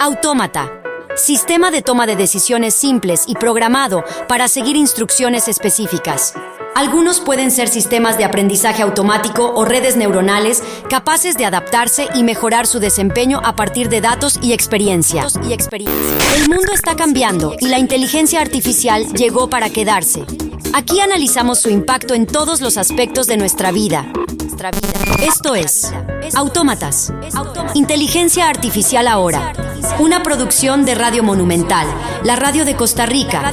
Autómata. Sistema de toma de decisiones simples y programado para seguir instrucciones específicas. Algunos pueden ser sistemas de aprendizaje automático o redes neuronales capaces de adaptarse y mejorar su desempeño a partir de datos y experiencia. El mundo está cambiando y la inteligencia artificial llegó para quedarse. Aquí analizamos su impacto en todos los aspectos de nuestra vida. Esto es Autómatas. Inteligencia Artificial Ahora. Una producción de Radio Monumental, la radio de Costa Rica.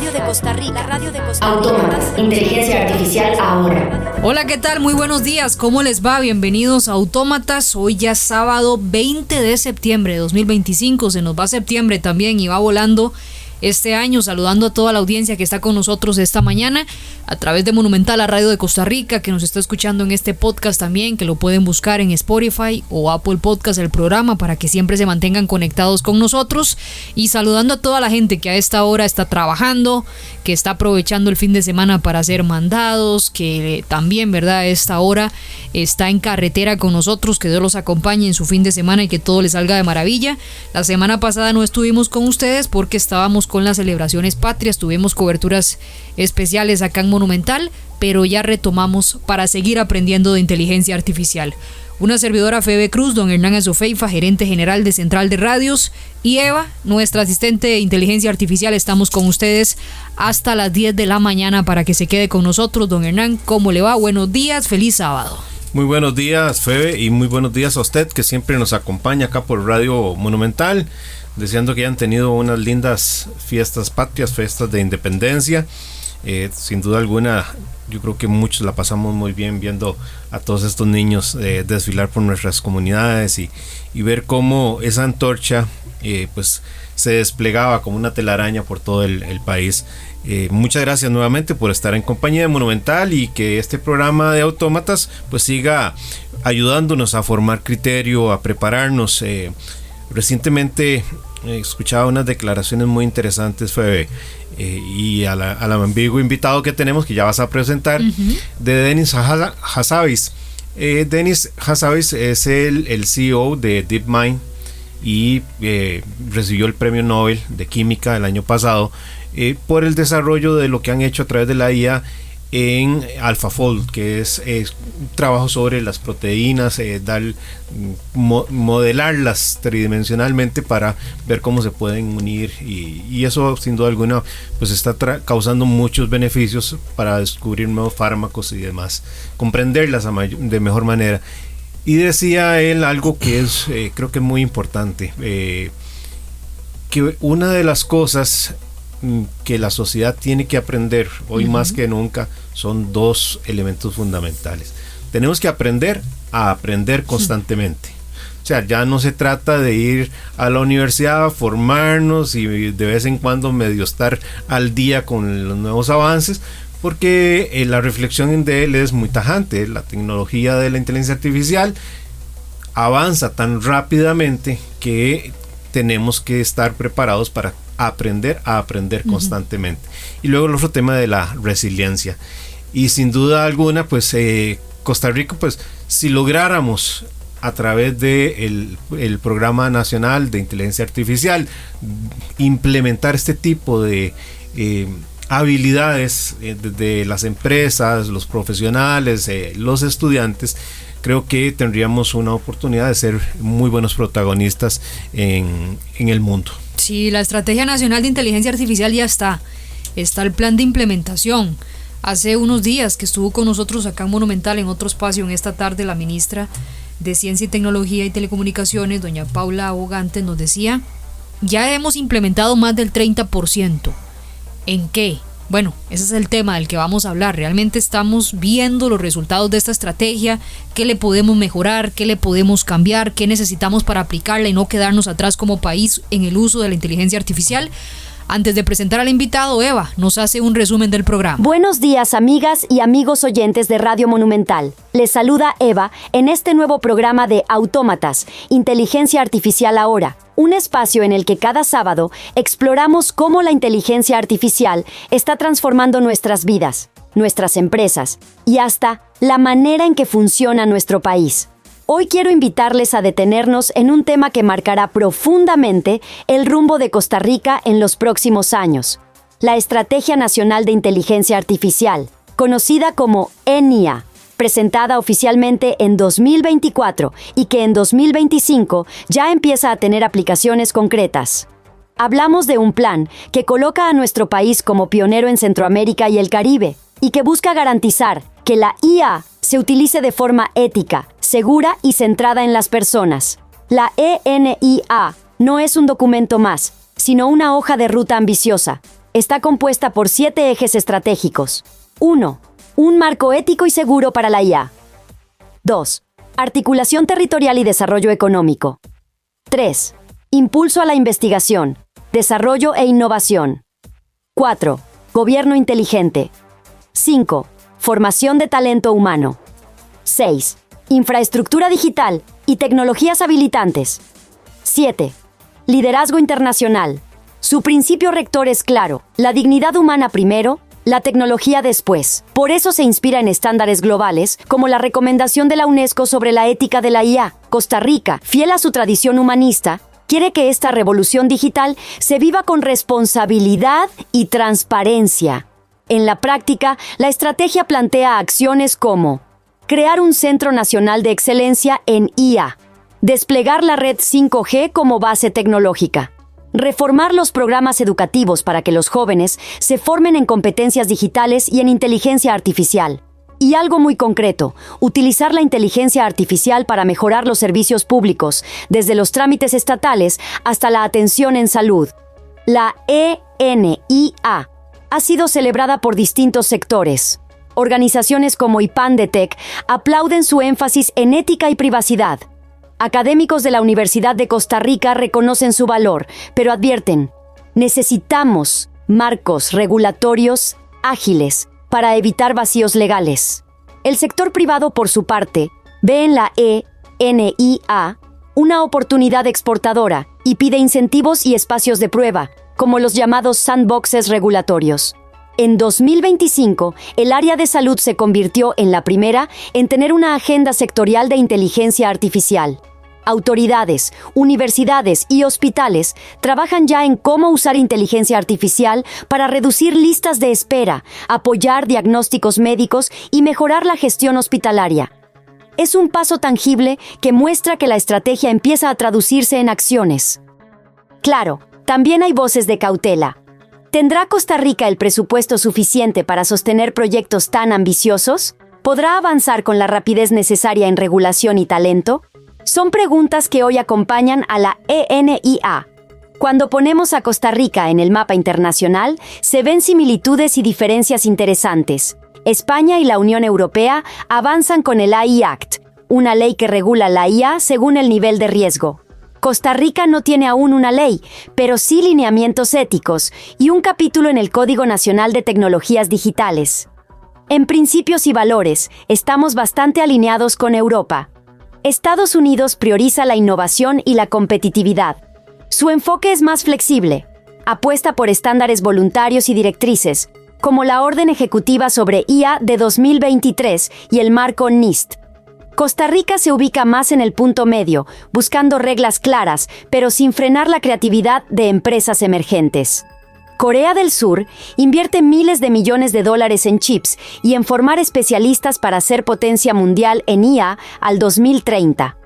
Autómatas. Inteligencia Artificial Ahora. Hola, ¿qué tal? Muy buenos días. ¿Cómo les va? Bienvenidos a Autómatas. Hoy ya sábado 20 de septiembre de 2025. Se nos va septiembre también y va volando este año, saludando a toda la audiencia que está con nosotros esta mañana a través de Monumental, la radio de Costa Rica, que nos está escuchando en este podcast también, que lo pueden buscar en Spotify o Apple Podcast, el programa, para que siempre se mantengan conectados con nosotros, y saludando a toda la gente que a esta hora está trabajando, que está aprovechando el fin de semana para hacer mandados, que también, ¿verdad?, a esta hora está en carretera con nosotros. Que Dios los acompañe en su fin de semana y que todo les salga de maravilla. La semana pasada no estuvimos con ustedes porque estábamos con las celebraciones patrias, tuvimos coberturas especiales acá en Monumental, pero ya retomamos para seguir aprendiendo de inteligencia artificial. Una servidora, Febe Cruz, don Hernán Azofeifa, gerente general de Central de Radios, y Eva, nuestra asistente de inteligencia artificial. Estamos con ustedes hasta las 10 de la mañana para que se quede con nosotros. Don Hernán, ¿cómo le va? Buenos días, feliz sábado. Muy buenos días, Febe, y muy buenos días a usted, que siempre nos acompaña acá por Radio Monumental, deseando que hayan tenido unas lindas fiestas patrias, fiestas de independencia. Sin duda alguna, yo creo que muchos la pasamos muy bien viendo a todos estos niños desfilar por nuestras comunidades y ver cómo esa antorcha pues se desplegaba como una telaraña por todo el país. Muchas gracias nuevamente por estar en compañía de Monumental, y que este programa de Autómatas pues siga ayudándonos a formar criterio, a prepararnos. Recientemente escuchaba unas declaraciones muy interesantes, Febe, y al ambiguo invitado que tenemos, que ya vas a presentar, de Denis Hassabis. Denis Hassabis es el CEO de DeepMind y recibió el premio Nobel de Química el año pasado por el desarrollo de lo que han hecho a través de la IA en AlphaFold, que es un trabajo sobre las proteínas, modelarlas tridimensionalmente para ver cómo se pueden unir, y eso sin duda alguna pues está causando muchos beneficios para descubrir nuevos fármacos y demás, comprenderlas de mejor manera. Y decía él algo que es creo que es muy importante, que una de las cosas que la sociedad tiene que aprender hoy más que nunca son dos elementos fundamentales. Tenemos que aprender a aprender constantemente. O sea, ya no se trata de ir a la universidad a formarnos y de vez en cuando medio estar al día con los nuevos avances, porque la reflexión de él es muy tajante. La tecnología de la inteligencia artificial avanza tan rápidamente que tenemos que estar preparados para aprender a aprender constantemente. Y luego el otro tema de la resiliencia. Y sin duda alguna, pues Costa Rica, pues si lográramos a través de el Programa Nacional de Inteligencia Artificial implementar este tipo de habilidades de las empresas, los profesionales, los estudiantes, creo que tendríamos una oportunidad de ser muy buenos protagonistas en el mundo. Sí, la Estrategia Nacional de Inteligencia Artificial ya está el plan de implementación. Hace unos días que estuvo con nosotros acá en Monumental, en otro espacio, en esta tarde, la ministra de Ciencia y Tecnología y Telecomunicaciones, doña Paula Abogantes, nos decía: ya hemos implementado más del 30%. ¿En qué? Bueno, ese es el tema del que vamos a hablar. Realmente estamos viendo los resultados de esta estrategia, qué le podemos mejorar, qué le podemos cambiar, qué necesitamos para aplicarla y no quedarnos atrás como país en el uso de la inteligencia artificial. Antes de presentar al invitado, Eva nos hace un resumen del programa. Buenos días, amigas y amigos oyentes de Radio Monumental. Les saluda Eva en este nuevo programa de Autómatas, Inteligencia Artificial Ahora. Un espacio en el que cada sábado exploramos cómo la inteligencia artificial está transformando nuestras vidas, nuestras empresas y hasta la manera en que funciona nuestro país. Hoy quiero invitarles a detenernos en un tema que marcará profundamente el rumbo de Costa Rica en los próximos años: la Estrategia Nacional de Inteligencia Artificial, conocida como ENIA, presentada oficialmente en 2024 y que en 2025 ya empieza a tener aplicaciones concretas. Hablamos de un plan que coloca a nuestro país como pionero en Centroamérica y el Caribe y que busca garantizar que la IA se utilice de forma ética, segura y centrada en las personas. La ENIA no es un documento más, sino una hoja de ruta ambiciosa. Está compuesta por 7 ejes estratégicos. 1. Un marco ético y seguro para la IA. 2. Articulación territorial y desarrollo económico. 3. Impulso a la investigación, desarrollo e innovación. 4. Gobierno inteligente. 5. Formación de talento humano. 6. Infraestructura digital y tecnologías habilitantes. 7. Liderazgo internacional. Su principio rector es claro: la dignidad humana primero, la tecnología después. Por eso se inspira en estándares globales, como la recomendación de la UNESCO sobre la ética de la IA. Costa Rica, fiel a su tradición humanista, quiere que esta revolución digital se viva con responsabilidad y transparencia. En la práctica, la estrategia plantea acciones como crear un Centro Nacional de Excelencia en IA, desplegar la red 5G como base tecnológica, reformar los programas educativos para que los jóvenes se formen en competencias digitales y en inteligencia artificial. Y algo muy concreto: utilizar la inteligencia artificial para mejorar los servicios públicos, desde los trámites estatales hasta la atención en salud. La ENIA ha sido celebrada por distintos sectores. Organizaciones como IPANDETEC aplauden su énfasis en ética y privacidad. Académicos de la Universidad de Costa Rica reconocen su valor, pero advierten: necesitamos marcos regulatorios ágiles para evitar vacíos legales. El sector privado, por su parte, ve en la ENIA una oportunidad exportadora y pide incentivos y espacios de prueba, como los llamados sandboxes regulatorios. En 2025, el área de salud se convirtió en la primera en tener una agenda sectorial de inteligencia artificial. Autoridades, universidades y hospitales trabajan ya en cómo usar inteligencia artificial para reducir listas de espera, apoyar diagnósticos médicos y mejorar la gestión hospitalaria. Es un paso tangible que muestra que la estrategia empieza a traducirse en acciones. Claro, también hay voces de cautela. ¿Tendrá Costa Rica el presupuesto suficiente para sostener proyectos tan ambiciosos? ¿Podrá avanzar con la rapidez necesaria en regulación y talento? Son preguntas que hoy acompañan a la ENIA. Cuando ponemos a Costa Rica en el mapa internacional, se ven similitudes y diferencias interesantes. España y la Unión Europea avanzan con el AI Act, una ley que regula la IA según el nivel de riesgo. Costa Rica no tiene aún una ley, pero sí lineamientos éticos y un capítulo en el Código Nacional de Tecnologías Digitales. En principios y valores, estamos bastante alineados con Europa. Estados Unidos prioriza la innovación y la competitividad. Su enfoque es más flexible. Apuesta por estándares voluntarios y directrices, como la Orden Ejecutiva sobre IA de 2023 y el marco NIST. Costa Rica se ubica más en el punto medio, buscando reglas claras, pero sin frenar la creatividad de empresas emergentes. Corea del Sur invierte miles de millones de dólares en chips y en formar especialistas para ser potencia mundial en IA al 2030.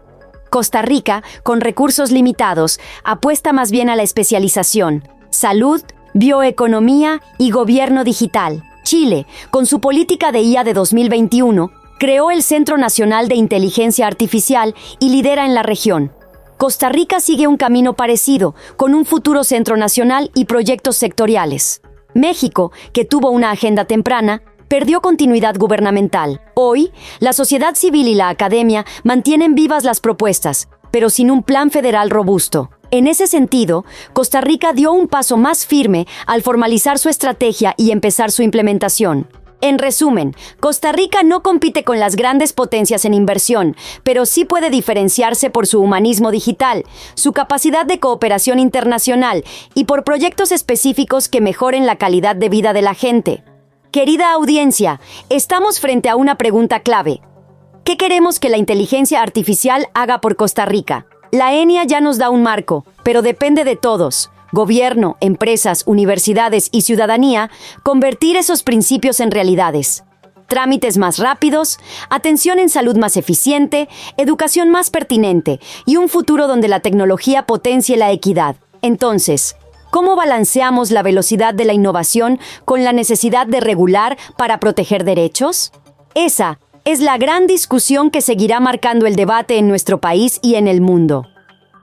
Costa Rica, con recursos limitados, apuesta más bien a la especialización, salud, bioeconomía y gobierno digital. Chile, con su política de IA de 2021, creó el Centro Nacional de Inteligencia Artificial y lidera en la región. Costa Rica sigue un camino parecido, con un futuro centro nacional y proyectos sectoriales. México, que tuvo una agenda temprana, perdió continuidad gubernamental. Hoy, la sociedad civil y la academia mantienen vivas las propuestas, pero sin un plan federal robusto. En ese sentido, Costa Rica dio un paso más firme al formalizar su estrategia y empezar su implementación. En resumen, Costa Rica no compite con las grandes potencias en inversión, pero sí puede diferenciarse por su humanismo digital, su capacidad de cooperación internacional y por proyectos específicos que mejoren la calidad de vida de la gente. Querida audiencia, estamos frente a una pregunta clave. ¿Qué queremos que la inteligencia artificial haga por Costa Rica? La ENIA ya nos da un marco, pero depende de todos, gobierno, empresas, universidades y ciudadanía, convertir esos principios en realidades. Trámites más rápidos, atención en salud más eficiente, educación más pertinente y un futuro donde la tecnología potencie la equidad. Entonces, ¿cómo balanceamos la velocidad de la innovación con la necesidad de regular para proteger derechos? Esa es la gran discusión que seguirá marcando el debate en nuestro país y en el mundo.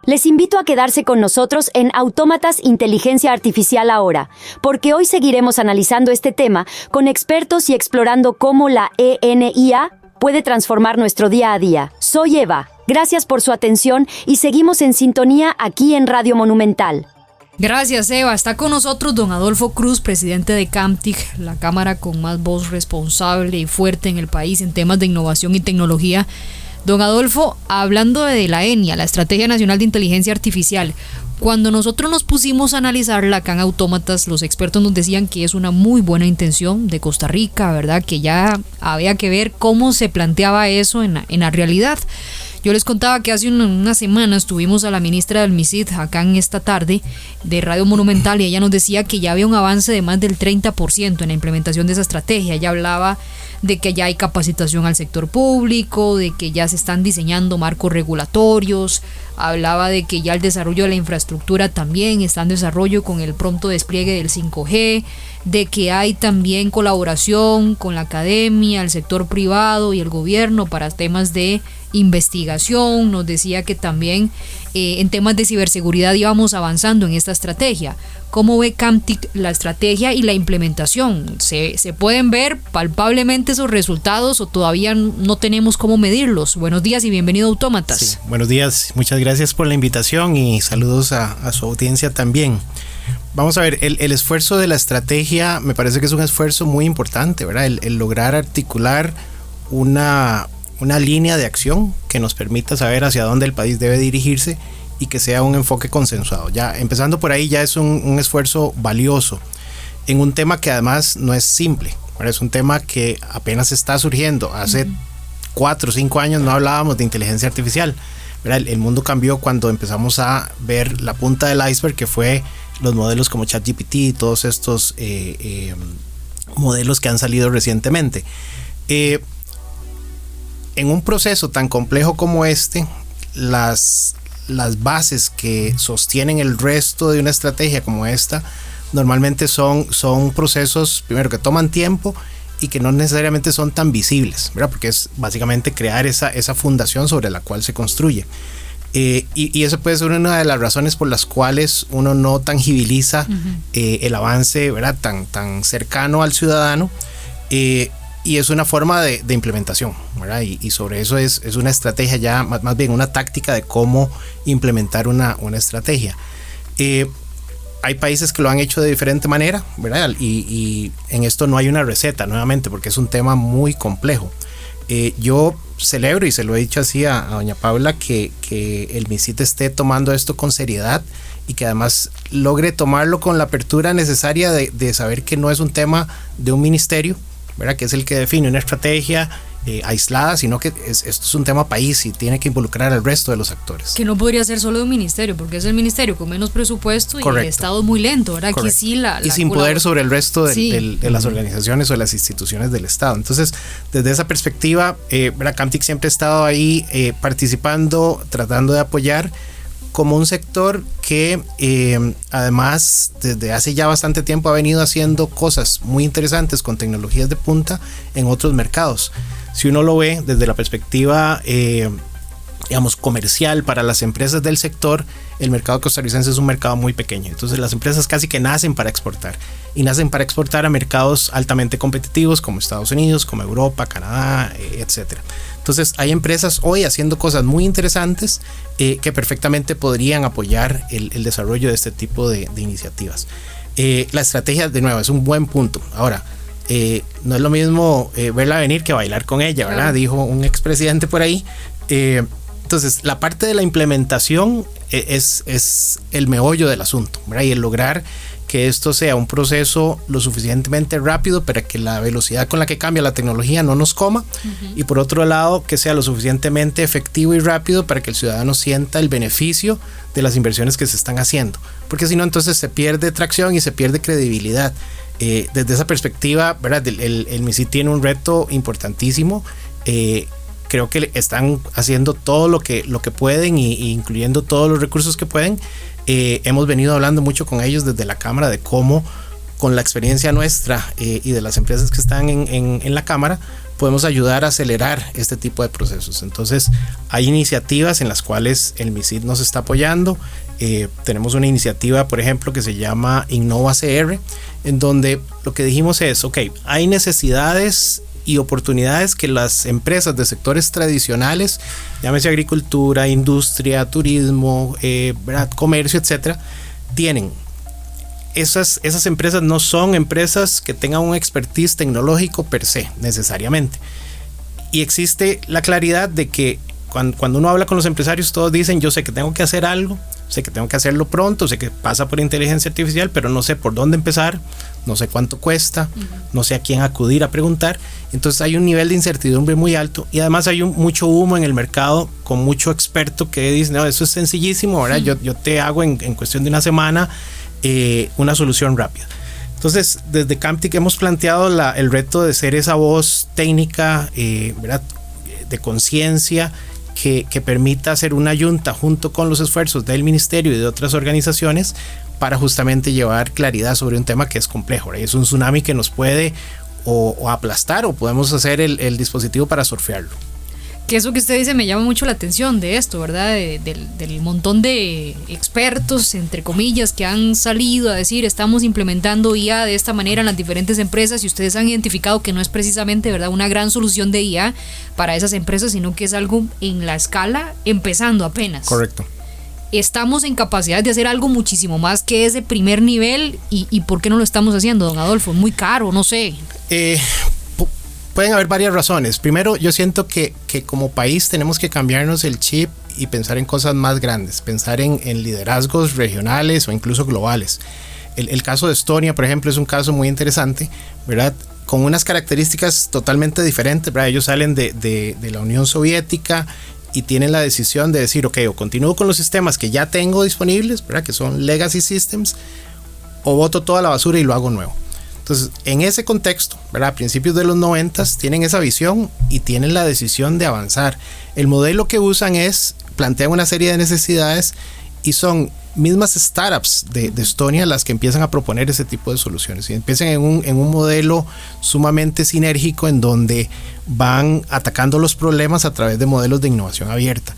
Les invito a quedarse con nosotros en Autómatas Inteligencia Artificial ahora, porque hoy seguiremos analizando este tema con expertos y explorando cómo la ENIA puede transformar nuestro día a día. Soy Eva, gracias por su atención y seguimos en sintonía aquí en Radio Monumental. Gracias, Eva. Está con nosotros don Adolfo Cruz, presidente de CAMTIC, la cámara con más voz responsable y fuerte en el país en temas de innovación y tecnología. Don Adolfo, hablando de la ENIA, la Estrategia Nacional de Inteligencia Artificial, cuando nosotros nos pusimos a analizarla acá en Autómatas, los expertos nos decían que es una muy buena intención de Costa Rica, ¿verdad? Que ya había que ver cómo se planteaba eso en la realidad. Yo les contaba que hace unas semanas tuvimos a la ministra del MISID acá en esta tarde de Radio Monumental y ella nos decía que ya había un avance de más del 30% en la implementación de esa estrategia. Ella hablaba de que ya hay capacitación al sector público, de que ya se están diseñando marcos regulatorios, hablaba de que ya el desarrollo de la infraestructura también está en desarrollo con el pronto despliegue del 5G, de que hay también colaboración con la academia, el sector privado y el gobierno para temas de investigación. Nos decía que también en temas de ciberseguridad íbamos avanzando en esta estrategia. ¿Cómo ve CAMTIC la estrategia y la implementación? ¿Se pueden ver palpablemente esos resultados o todavía no tenemos cómo medirlos? Buenos días y bienvenido a Autómatas. Sí, buenos días, muchas gracias por la invitación y saludos a su audiencia también. Vamos a ver, el esfuerzo de la estrategia me parece que es un esfuerzo muy importante, ¿verdad? El lograr articular una línea de acción que nos permita saber hacia dónde el país debe dirigirse y que sea un enfoque consensuado. Ya empezando por ahí ya es un esfuerzo valioso en un tema que además no es simple, ¿verdad? Es un tema que apenas está surgiendo. Hace 4 o 5 años no hablábamos de inteligencia artificial, ¿verdad? El mundo cambió cuando empezamos a ver la punta del iceberg, que fue los modelos como ChatGPT y todos estos modelos que han salido recientemente. En un proceso tan complejo como este, las bases que sostienen el resto de una estrategia como esta normalmente son procesos, primero, que toman tiempo y que no necesariamente son tan visibles, ¿verdad? Porque es básicamente crear esa fundación sobre la cual se construye. Y eso puede ser una de las razones por las cuales uno no tangibiliza el avance, ¿verdad? tan cercano al ciudadano, y es una forma de implementación, ¿verdad? Y sobre eso es una estrategia ya, más bien una táctica de cómo implementar una estrategia. Hay países que lo han hecho de diferente manera, ¿verdad? Y en esto no hay una receta, nuevamente, porque es un tema muy complejo. Yo celebro, y se lo he dicho así a doña Paula, que el MISID esté tomando esto con seriedad y que además logre tomarlo con la apertura necesaria de saber que no es un tema de un ministerio, ¿verdad? Que es el que define una estrategia aislada, sino que esto es un tema país y tiene que involucrar al resto de los actores. Que no podría ser solo de un ministerio, porque es el ministerio con menos presupuesto. Correcto. Y el Estado es muy lento, ¿verdad? Aquí sí y sin poder sobre el resto de las organizaciones o las instituciones del Estado. Entonces, desde esa perspectiva, CAMTIC siempre ha estado ahí participando, tratando de apoyar como un sector que además desde hace ya bastante tiempo ha venido haciendo cosas muy interesantes con tecnologías de punta en otros mercados. Si uno lo ve desde la perspectiva comercial para las empresas del sector, el mercado costarricense es un mercado muy pequeño. Entonces las empresas casi que nacen para exportar, y nacen para exportar a mercados altamente competitivos como Estados Unidos, como Europa, Canadá, etcétera. Entonces hay empresas hoy haciendo cosas muy interesantes que perfectamente podrían apoyar el desarrollo de este tipo de iniciativas. La estrategia, de nuevo, es un buen punto. Ahora, no es lo mismo verla venir que bailar con ella, ¿verdad? Dijo un expresidente por ahí. Entonces, la parte de la implementación es el meollo del asunto, ¿verdad? Y el lograr que esto sea un proceso lo suficientemente rápido para que la velocidad con la que cambia la tecnología no nos coma, y por otro lado que sea lo suficientemente efectivo y rápido para que el ciudadano sienta el beneficio de las inversiones que se están haciendo, porque si no entonces se pierde tracción y se pierde credibilidad. Desde esa perspectiva, ¿verdad? El MISID tiene un reto importantísimo. Creo que están haciendo todo lo que pueden y incluyendo todos los recursos que pueden. Hemos venido hablando mucho con ellos desde la Cámara de cómo, con la experiencia nuestra y de las empresas que están en la Cámara, podemos ayudar a acelerar este tipo de procesos. Entonces hay iniciativas en las cuales el MISID nos está apoyando. Tenemos una iniciativa, por ejemplo, que se llama Innova CR, en donde lo que dijimos es, ok, hay necesidades y oportunidades que las empresas de sectores tradicionales, llámese agricultura, industria, turismo, comercio, etcétera, tienen. Esas empresas no son empresas que tengan un expertise tecnológico per se, necesariamente. Y existe la claridad de que cuando uno habla con los empresarios, todos dicen, yo sé que tengo que hacer algo, sé que tengo que hacerlo pronto, sé que pasa por inteligencia artificial, pero no sé por dónde empezar, no sé cuánto cuesta, no sé a quién acudir a preguntar. Entonces hay un nivel de incertidumbre muy alto, y además hay mucho humo en el mercado con mucho experto que dice, no, eso es sencillísimo, ¿verdad? Yo te hago en cuestión de una semana una solución rápida. Entonces desde Camtic hemos planteado el reto de ser esa voz técnica, ¿verdad? De conciencia, que permita hacer una yunta junto con los esfuerzos del ministerio y de otras organizaciones para justamente llevar claridad sobre un tema que es complejo, ¿verdad? Es un tsunami que nos puede o aplastar, o podemos hacer el dispositivo para surfearlo. Que eso que usted dice me llama mucho la atención de esto, ¿verdad? Del montón de expertos, entre comillas, que han salido a decir, estamos implementando IA de esta manera en las diferentes empresas, y ustedes han identificado que no es precisamente, ¿verdad?, una gran solución de IA para esas empresas, sino que es algo en la escala empezando apenas. Correcto. Estamos en capacidad de hacer algo muchísimo más que ese primer nivel, y ¿por qué no lo estamos haciendo, don Adolfo? Muy caro, no sé. Pueden haber varias razones. Primero, yo siento que como país tenemos que cambiarnos el chip y pensar en cosas más grandes, pensar en liderazgos regionales o incluso globales. El caso de Estonia, por ejemplo, es un caso muy interesante, ¿verdad? Con unas características totalmente diferentes, ¿verdad? Ellos salen de la Unión Soviética y tienen la decisión de decir, ok, o continúo con los sistemas que ya tengo disponibles, ¿verdad?, que son legacy systems, o boto toda la basura y lo hago nuevo. Entonces, en ese contexto, ¿verdad?, a principios de los 90s tienen esa visión y tienen la decisión de avanzar. El modelo que usan plantean una serie de necesidades, y son mismas startups de Estonia las que empiezan a proponer ese tipo de soluciones, y empiezan en un modelo sumamente sinérgico en donde van atacando los problemas a través de modelos de innovación abierta.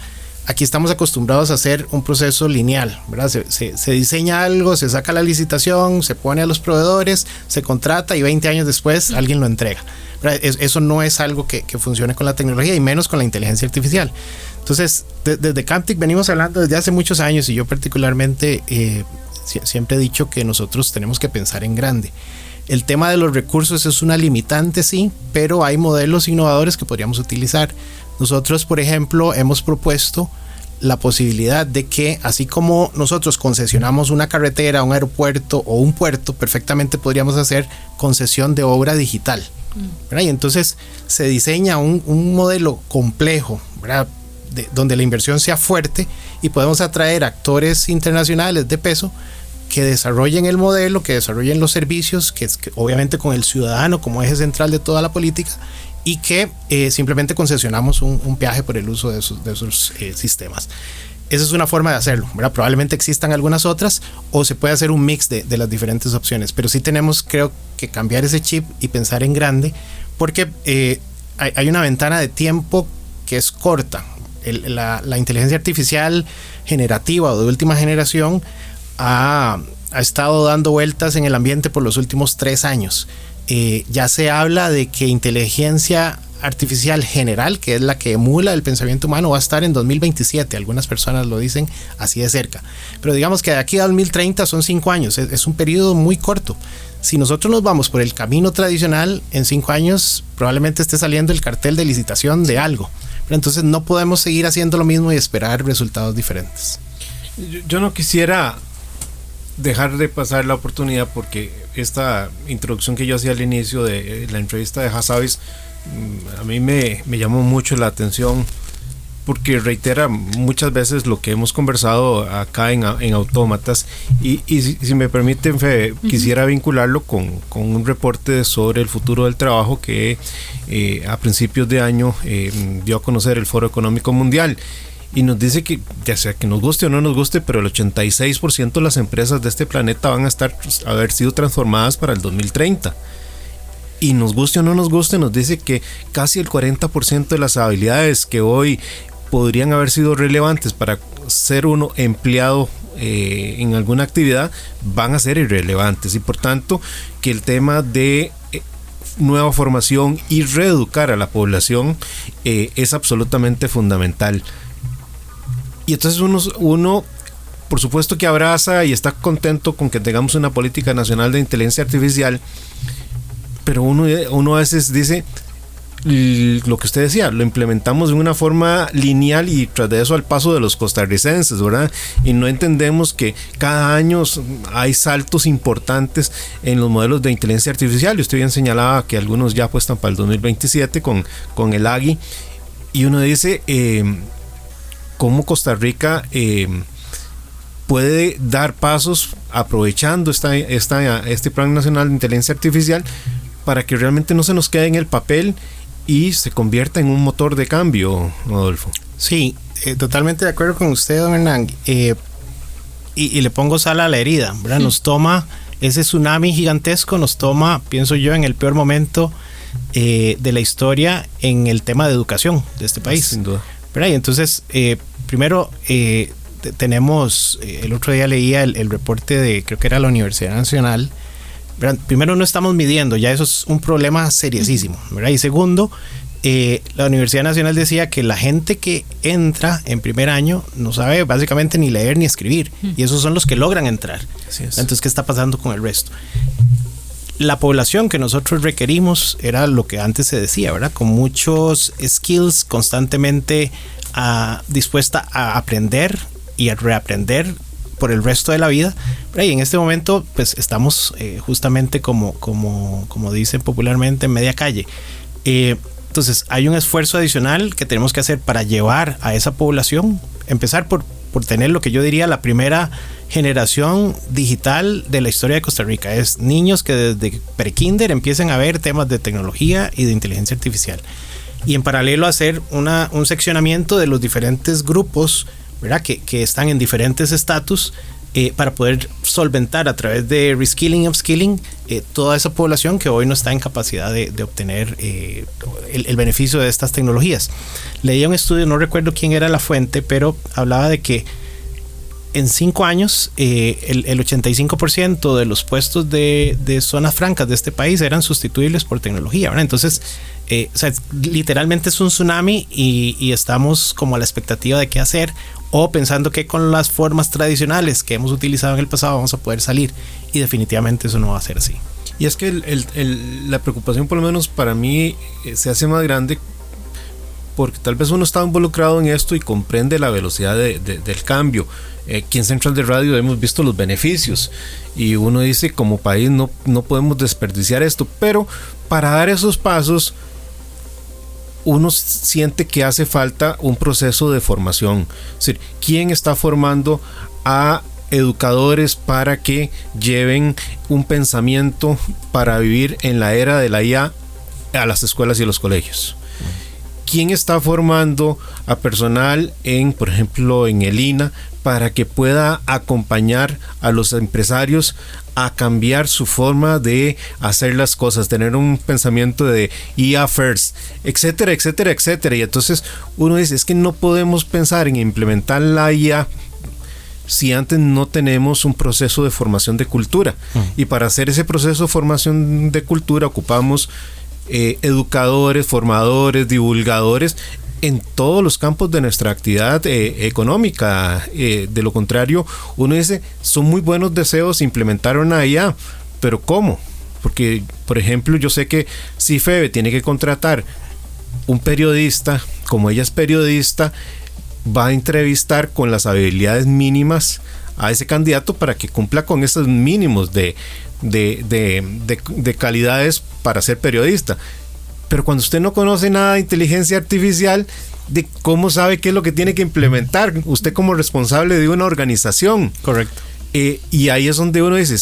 Aquí estamos acostumbrados a hacer un proceso lineal, ¿verdad? Se diseña algo, se saca la licitación, se pone a los proveedores, se contrata y 20 años después alguien lo entrega, ¿verdad? Eso no es algo que funcione con la tecnología, y menos con la inteligencia artificial. Entonces, desde Camtic venimos hablando desde hace muchos años, y yo particularmente siempre he dicho que nosotros tenemos que pensar en grande. El tema de los recursos es una limitante, sí, pero hay modelos innovadores que podríamos utilizar. Nosotros, por ejemplo, hemos propuesto la posibilidad de que, así como nosotros concesionamos una carretera, un aeropuerto o un puerto, perfectamente podríamos hacer concesión de obra digital, ¿verdad? Y entonces se diseña un modelo complejo, ¿verdad?, donde la inversión sea fuerte, y podemos atraer actores internacionales de peso que desarrollen el modelo, que desarrollen los servicios, que obviamente con el ciudadano como eje central de toda la política, y que simplemente concesionamos un peaje por el uso de esos sistemas. Esa es una forma de hacerlo, ¿verdad? Probablemente existan algunas otras, o se puede hacer un mix de las diferentes opciones, pero sí tenemos, creo, que cambiar ese chip y pensar en grande, porque hay una ventana de tiempo que es corta. La inteligencia artificial generativa o de última generación ha estado dando vueltas en el ambiente por los últimos 3 años. Ya se habla de que inteligencia artificial general, que es la que emula el pensamiento humano, va a estar en 2027. Algunas personas lo dicen así de cerca, pero digamos que de aquí a 2030 son 5 años. Es un periodo muy corto. Si nosotros nos vamos por el camino tradicional, en 5 años probablemente esté saliendo el cartel de licitación de algo, pero entonces no podemos seguir haciendo lo mismo y esperar resultados diferentes. Yo no quisiera dejar de pasar la oportunidad, porque esta introducción que yo hacía al inicio de la entrevista de Hassabis, a mí me llamó mucho la atención, porque reitera muchas veces lo que hemos conversado acá en Autómatas, y si me permiten, Fede, quisiera vincularlo con un reporte sobre el futuro del trabajo que a principios de año dio a conocer el Foro Económico Mundial, y nos dice que, ya sea que nos guste o no nos guste, pero el 86% de las empresas de este planeta van a haber sido transformadas para el 2030. Y nos guste o no nos guste, nos dice que casi el 40% de las habilidades que hoy podrían haber sido relevantes para ser uno empleado en alguna actividad van a ser irrelevantes, y por tanto que el tema de nueva formación y reeducar a la población es absolutamente fundamental. Y entonces uno por supuesto que abraza y está contento con que tengamos una política nacional de inteligencia artificial, pero uno a veces dice lo que usted decía, lo implementamos de una forma lineal y tras de eso al paso de los costarricenses, ¿verdad? Y no entendemos que cada año hay saltos importantes en los modelos de inteligencia artificial, y usted bien señalaba que algunos ya apuestan para el 2027 con el AGI, y uno dice cómo Costa Rica puede dar pasos aprovechando este Plan Nacional de Inteligencia Artificial para que realmente no se nos quede en el papel y se convierta en un motor de cambio, Adolfo. Sí, totalmente de acuerdo con usted, don Hernán. Y le pongo sal a la herida, ¿verdad? Nos toma ese tsunami gigantesco, nos toma, pienso yo, en el peor momento de la historia en el tema de educación de este país. Sin duda. ¿Verdad? Y entonces, primero, tenemos, el otro día leía el reporte de, creo que era la Universidad Nacional. ¿Verdad? Primero, no estamos midiendo, ya eso es un problema seriosísimo, ¿verdad? Y segundo, la Universidad Nacional decía que la gente que entra en primer año no sabe básicamente ni leer ni escribir, y esos son los que logran entrar. Así es. Entonces, ¿qué está pasando con el resto? La población que nosotros requerimos era lo que antes se decía, ¿verdad? Con muchos skills, constantemente dispuesta a aprender y a reaprender por el resto de la vida. Y en este momento pues estamos justamente como dicen popularmente, en media calle. Entonces hay un esfuerzo adicional que tenemos que hacer para llevar a esa población, empezar por tener lo que yo diría la primera generación digital de la historia de Costa Rica. Es niños que desde prekinder empiecen a ver temas de tecnología y de inteligencia artificial, y en paralelo hacer un seccionamiento de los diferentes grupos, ¿verdad? Que están en diferentes estatus, para poder solventar a través de reskilling y upskilling toda esa población que hoy no está en capacidad de obtener el beneficio de estas tecnologías. Leía un estudio, no recuerdo quién era la fuente, pero hablaba de que en 5 años el 85% de los puestos de zonas francas de este país eran sustituibles por tecnología, ¿verdad? Entonces, o sea, literalmente es un tsunami, y estamos como a la expectativa de qué hacer, o pensando que con las formas tradicionales que hemos utilizado en el pasado vamos a poder salir, y definitivamente eso no va a ser así. Y es que la preocupación, por lo menos para mí, se hace más grande porque tal vez uno está involucrado en esto y comprende la velocidad del cambio. Aquí en Central de Radio hemos visto los beneficios y uno dice, como país no podemos desperdiciar esto, pero para dar esos pasos uno siente que hace falta un proceso de formación. Es decir, ¿quién está formando a educadores para que lleven un pensamiento para vivir en la era de la IA a las escuelas y los colegios? ¿Quién está formando a personal por ejemplo, en el INA para que pueda acompañar a los empresarios a cambiar su forma de hacer las cosas, tener un pensamiento de IA first, etcétera, etcétera, etcétera? Y entonces uno dice, es que no podemos pensar en implementar la IA si antes no tenemos un proceso de formación de cultura. Y para hacer ese proceso de formación de cultura ocupamos educadores, formadores, divulgadores en todos los campos de nuestra actividad económica. De lo contrario, uno dice, son muy buenos deseos implementar una IA, pero ¿cómo? Porque, por ejemplo, yo sé que si FEBE tiene que contratar un periodista, como ella es periodista, va a entrevistar con las habilidades mínimas a ese candidato para que cumpla con esos mínimos de calidades para ser periodista. Pero cuando usted no conoce nada de inteligencia artificial, ¿de cómo sabe qué es lo que tiene que implementar usted como responsable de una organización? Correcto. Y ahí es donde uno dice,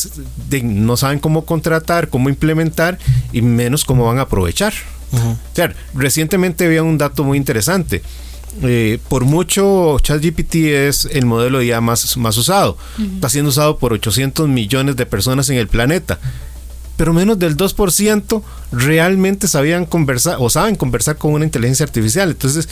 no saben cómo contratar, cómo implementar y menos cómo van a aprovechar. O sea, recientemente había un dato muy interesante. Por mucho, ChatGPT es el modelo de IA más usado. Está siendo usado por 800 millones de personas en el planeta. Pero menos del 2% realmente sabían conversar o saben conversar con una inteligencia artificial. Entonces,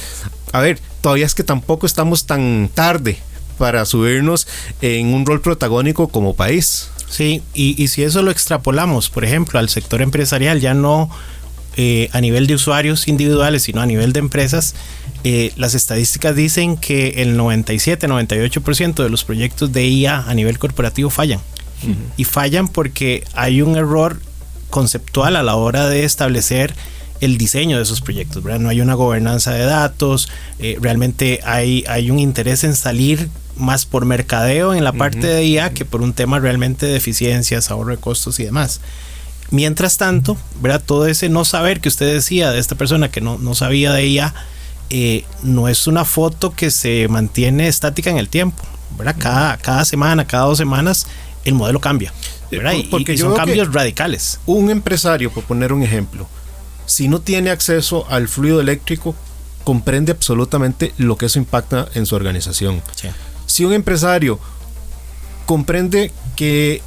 a ver, todavía es que tampoco estamos tan tarde para subirnos en un rol protagónico como país. Sí, y si eso lo extrapolamos, por ejemplo, al sector empresarial, ya no a nivel de usuarios individuales, sino a nivel de empresas, las estadísticas dicen que el 97-98% de los proyectos de IA a nivel corporativo fallan. Y fallan porque hay un error conceptual a la hora de establecer el diseño de esos proyectos, ¿verdad? No hay una gobernanza de datos, realmente hay un interés en salir más por mercadeo en la parte de IA que por un tema realmente de eficiencias, ahorro de costos y demás. Mientras tanto, ¿verdad? Todo ese no saber que usted decía de esta persona que no sabía de IA, no es una foto que se mantiene estática en el tiempo, ¿verdad? Cada semana, cada 2 semanas, el modelo cambia, ¿verdad? Porque son cambios radicales. Un empresario, por poner un ejemplo, si no tiene acceso al fluido eléctrico, comprende absolutamente lo que eso impacta en su organización. Sí. Si un empresario comprende que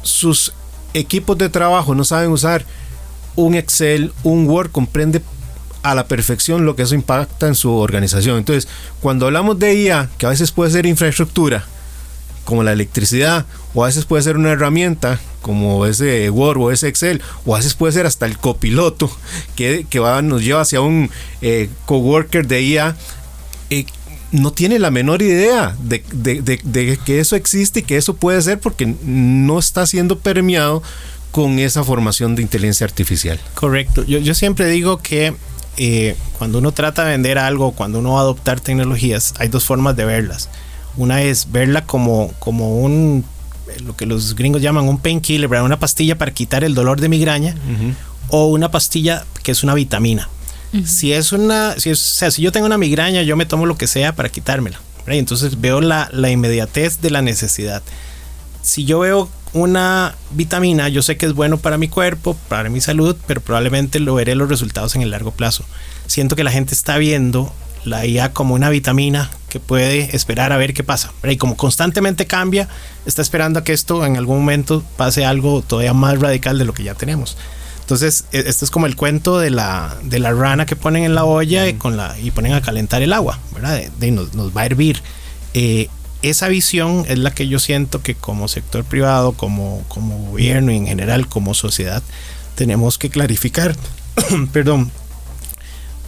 sus equipos de trabajo no saben usar un Excel, un Word, comprende a la perfección lo que eso impacta en su organización. Entonces, cuando hablamos de IA, que a veces puede ser infraestructura, como la electricidad, o a veces puede ser una herramienta como ese Word o ese Excel, o a veces puede ser hasta el copiloto que nos lleva hacia un coworker de IA, no tiene la menor idea de que eso existe y que eso puede ser, porque no está siendo permeado con esa formación de inteligencia artificial. Correcto. Yo siempre digo que cuando uno trata de vender algo, cuando uno va a adoptar tecnologías, hay 2 formas de verlas. Una es verla como lo que los gringos llaman un painkiller, ¿verdad? Una pastilla para quitar el dolor de migraña, o una pastilla que es una vitamina. Si yo tengo una migraña, yo me tomo lo que sea para quitármela, ¿verdad? Entonces veo la inmediatez de la necesidad. Si yo veo una vitamina, yo sé que es bueno para mi cuerpo, para mi salud, pero probablemente lo veré los resultados en el largo plazo. Siento que la gente está viendo la IA como una vitamina que puede esperar a ver qué pasa, ¿verdad? Y como constantemente cambia, está esperando a que esto en algún momento pase algo todavía más radical de lo que ya tenemos. Entonces, esto es como el cuento de la rana que ponen en la olla y ponen a calentar el agua, ¿verdad? Nos va a hervir. Esa visión es la que yo siento que como sector privado, como gobierno y en general como sociedad tenemos que clarificar, perdón,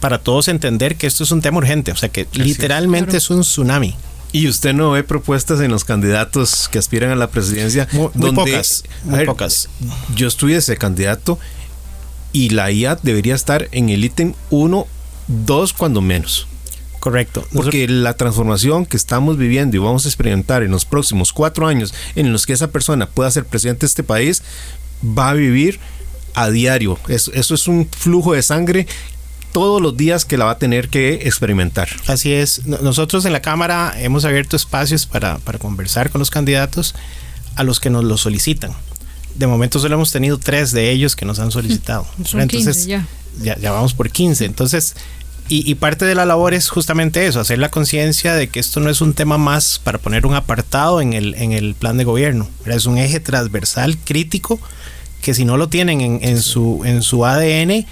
para todos entender que esto es un tema urgente, o sea que literalmente es un tsunami. ¿Y usted no ve propuestas en los candidatos que aspiran a la presidencia? Muy pocas. Yo estudié ese candidato y la IA debería estar en el ítem 1, 2 cuando menos. Correcto. Porque la transformación que estamos viviendo y vamos a experimentar en los próximos 4 años en los que esa persona pueda ser presidente de este país, va a vivir a diario. Eso es un flujo de sangre todos los días que la va a tener que experimentar. Así es. Nosotros en la Cámara hemos abierto espacios para conversar con los candidatos a los que nos lo solicitan. De momento solo hemos tenido 3 de ellos que nos han solicitado. Son entonces 15 ya vamos por 15. Entonces, y parte de la labor es justamente eso, hacer la conciencia de que esto no es un tema más para poner un apartado en el plan de gobierno. Es un eje transversal crítico que si no lo tienen en su ADN,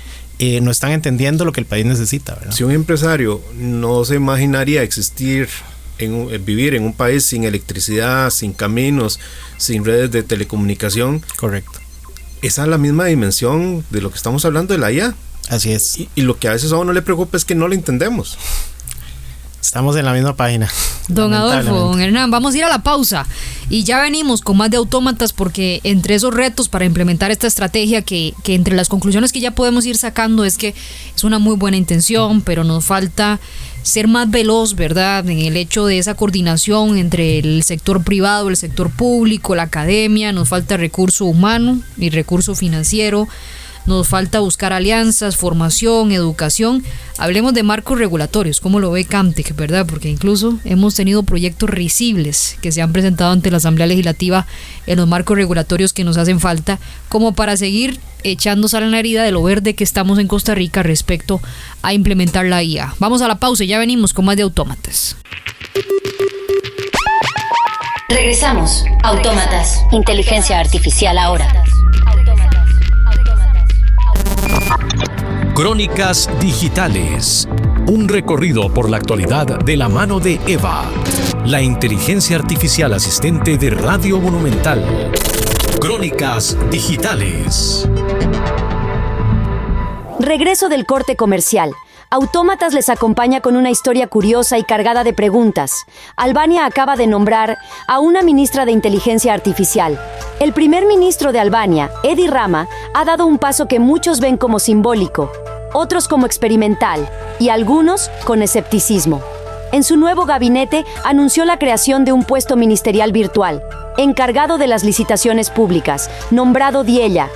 no están entendiendo lo que el país necesita, ¿verdad? Si un empresario no se imaginaría vivir en un país sin electricidad, sin caminos, sin redes de telecomunicación. Correcto. Esa es la misma dimensión de lo que estamos hablando de la IA. Así es. Y lo que a veces a uno le preocupa es que no lo entendemos. Estamos en la misma página. Don Adolfo, don Hernán, vamos a ir a la pausa y ya venimos con más de Autómatas, porque entre esos retos para implementar esta estrategia que entre las conclusiones que ya podemos ir sacando es que es una muy buena intención, pero nos falta ser más veloz, ¿verdad? En el hecho de esa coordinación entre el sector privado, el sector público, la academia. Nos falta recurso humano y recurso financiero. Nos falta buscar alianzas, formación, educación. Hablemos de marcos regulatorios, ¿cómo lo ve Camtec, verdad? Porque incluso hemos tenido proyectos risibles que se han presentado ante la Asamblea Legislativa en los marcos regulatorios que nos hacen falta, como para seguir echando sal en la herida de lo verde que estamos en Costa Rica respecto a implementar la IA. Vamos a la pausa y ya venimos con más de Autómatas. Regresamos. Autómatas. Inteligencia artificial ahora. Crónicas Digitales. Un recorrido por la actualidad de la mano de Eva, la inteligencia artificial asistente de Radio Monumental. Crónicas Digitales. Regreso del corte comercial. Autómatas les acompaña con una historia curiosa y cargada de preguntas. Albania acaba de nombrar a una ministra de inteligencia artificial. El primer ministro de Albania, Edi Rama, ha dado un paso que muchos ven como simbólico, otros como experimental y algunos con escepticismo. En su nuevo gabinete anunció la creación de un puesto ministerial virtual, encargado de las licitaciones públicas, nombrado Diela.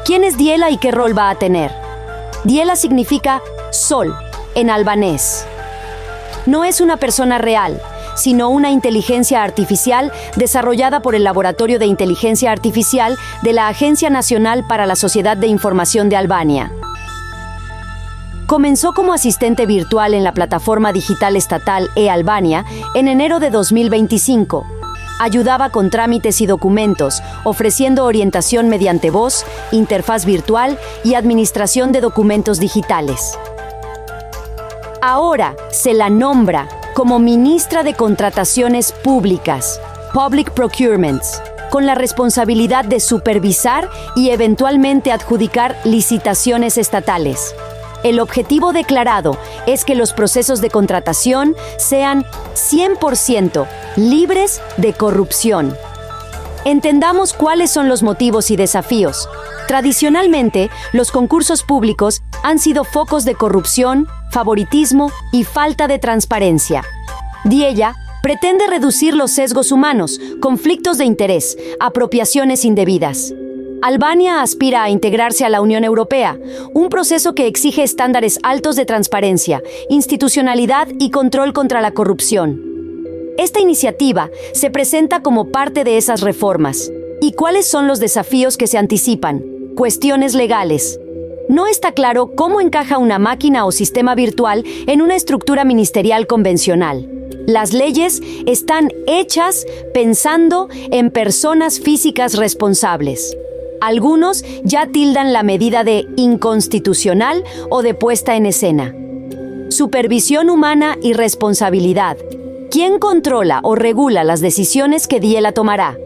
¿Quién es Diela y qué rol va a tener? Diela significa sol en albanés. No es una persona real, sino una inteligencia artificial desarrollada por el Laboratorio de Inteligencia Artificial de la Agencia Nacional para la Sociedad de Información de Albania. Comenzó como asistente virtual en la plataforma digital estatal e-Albania en enero de 2025. Ayudaba con trámites y documentos, ofreciendo orientación mediante voz, interfaz virtual y administración de documentos digitales. Ahora se la nombra como ministra de Contrataciones Públicas, Public Procurements, con la responsabilidad de supervisar y eventualmente adjudicar licitaciones estatales. El objetivo declarado es que los procesos de contratación sean 100% libres de corrupción. Entendamos cuáles son los motivos y desafíos. Tradicionalmente, los concursos públicos han sido focos de corrupción, favoritismo y falta de transparencia. Diela pretende reducir los sesgos humanos, conflictos de interés, apropiaciones indebidas. Albania aspira a integrarse a la Unión Europea, un proceso que exige estándares altos de transparencia, institucionalidad y control contra la corrupción. Esta iniciativa se presenta como parte de esas reformas. ¿Y cuáles son los desafíos que se anticipan? Cuestiones legales. No está claro cómo encaja una máquina o sistema virtual en una estructura ministerial convencional. Las leyes están hechas pensando en personas físicas responsables. Algunos ya tildan la medida de inconstitucional o de puesta en escena. Supervisión humana y responsabilidad. ¿Quién controla o regula las decisiones que Diela tomará?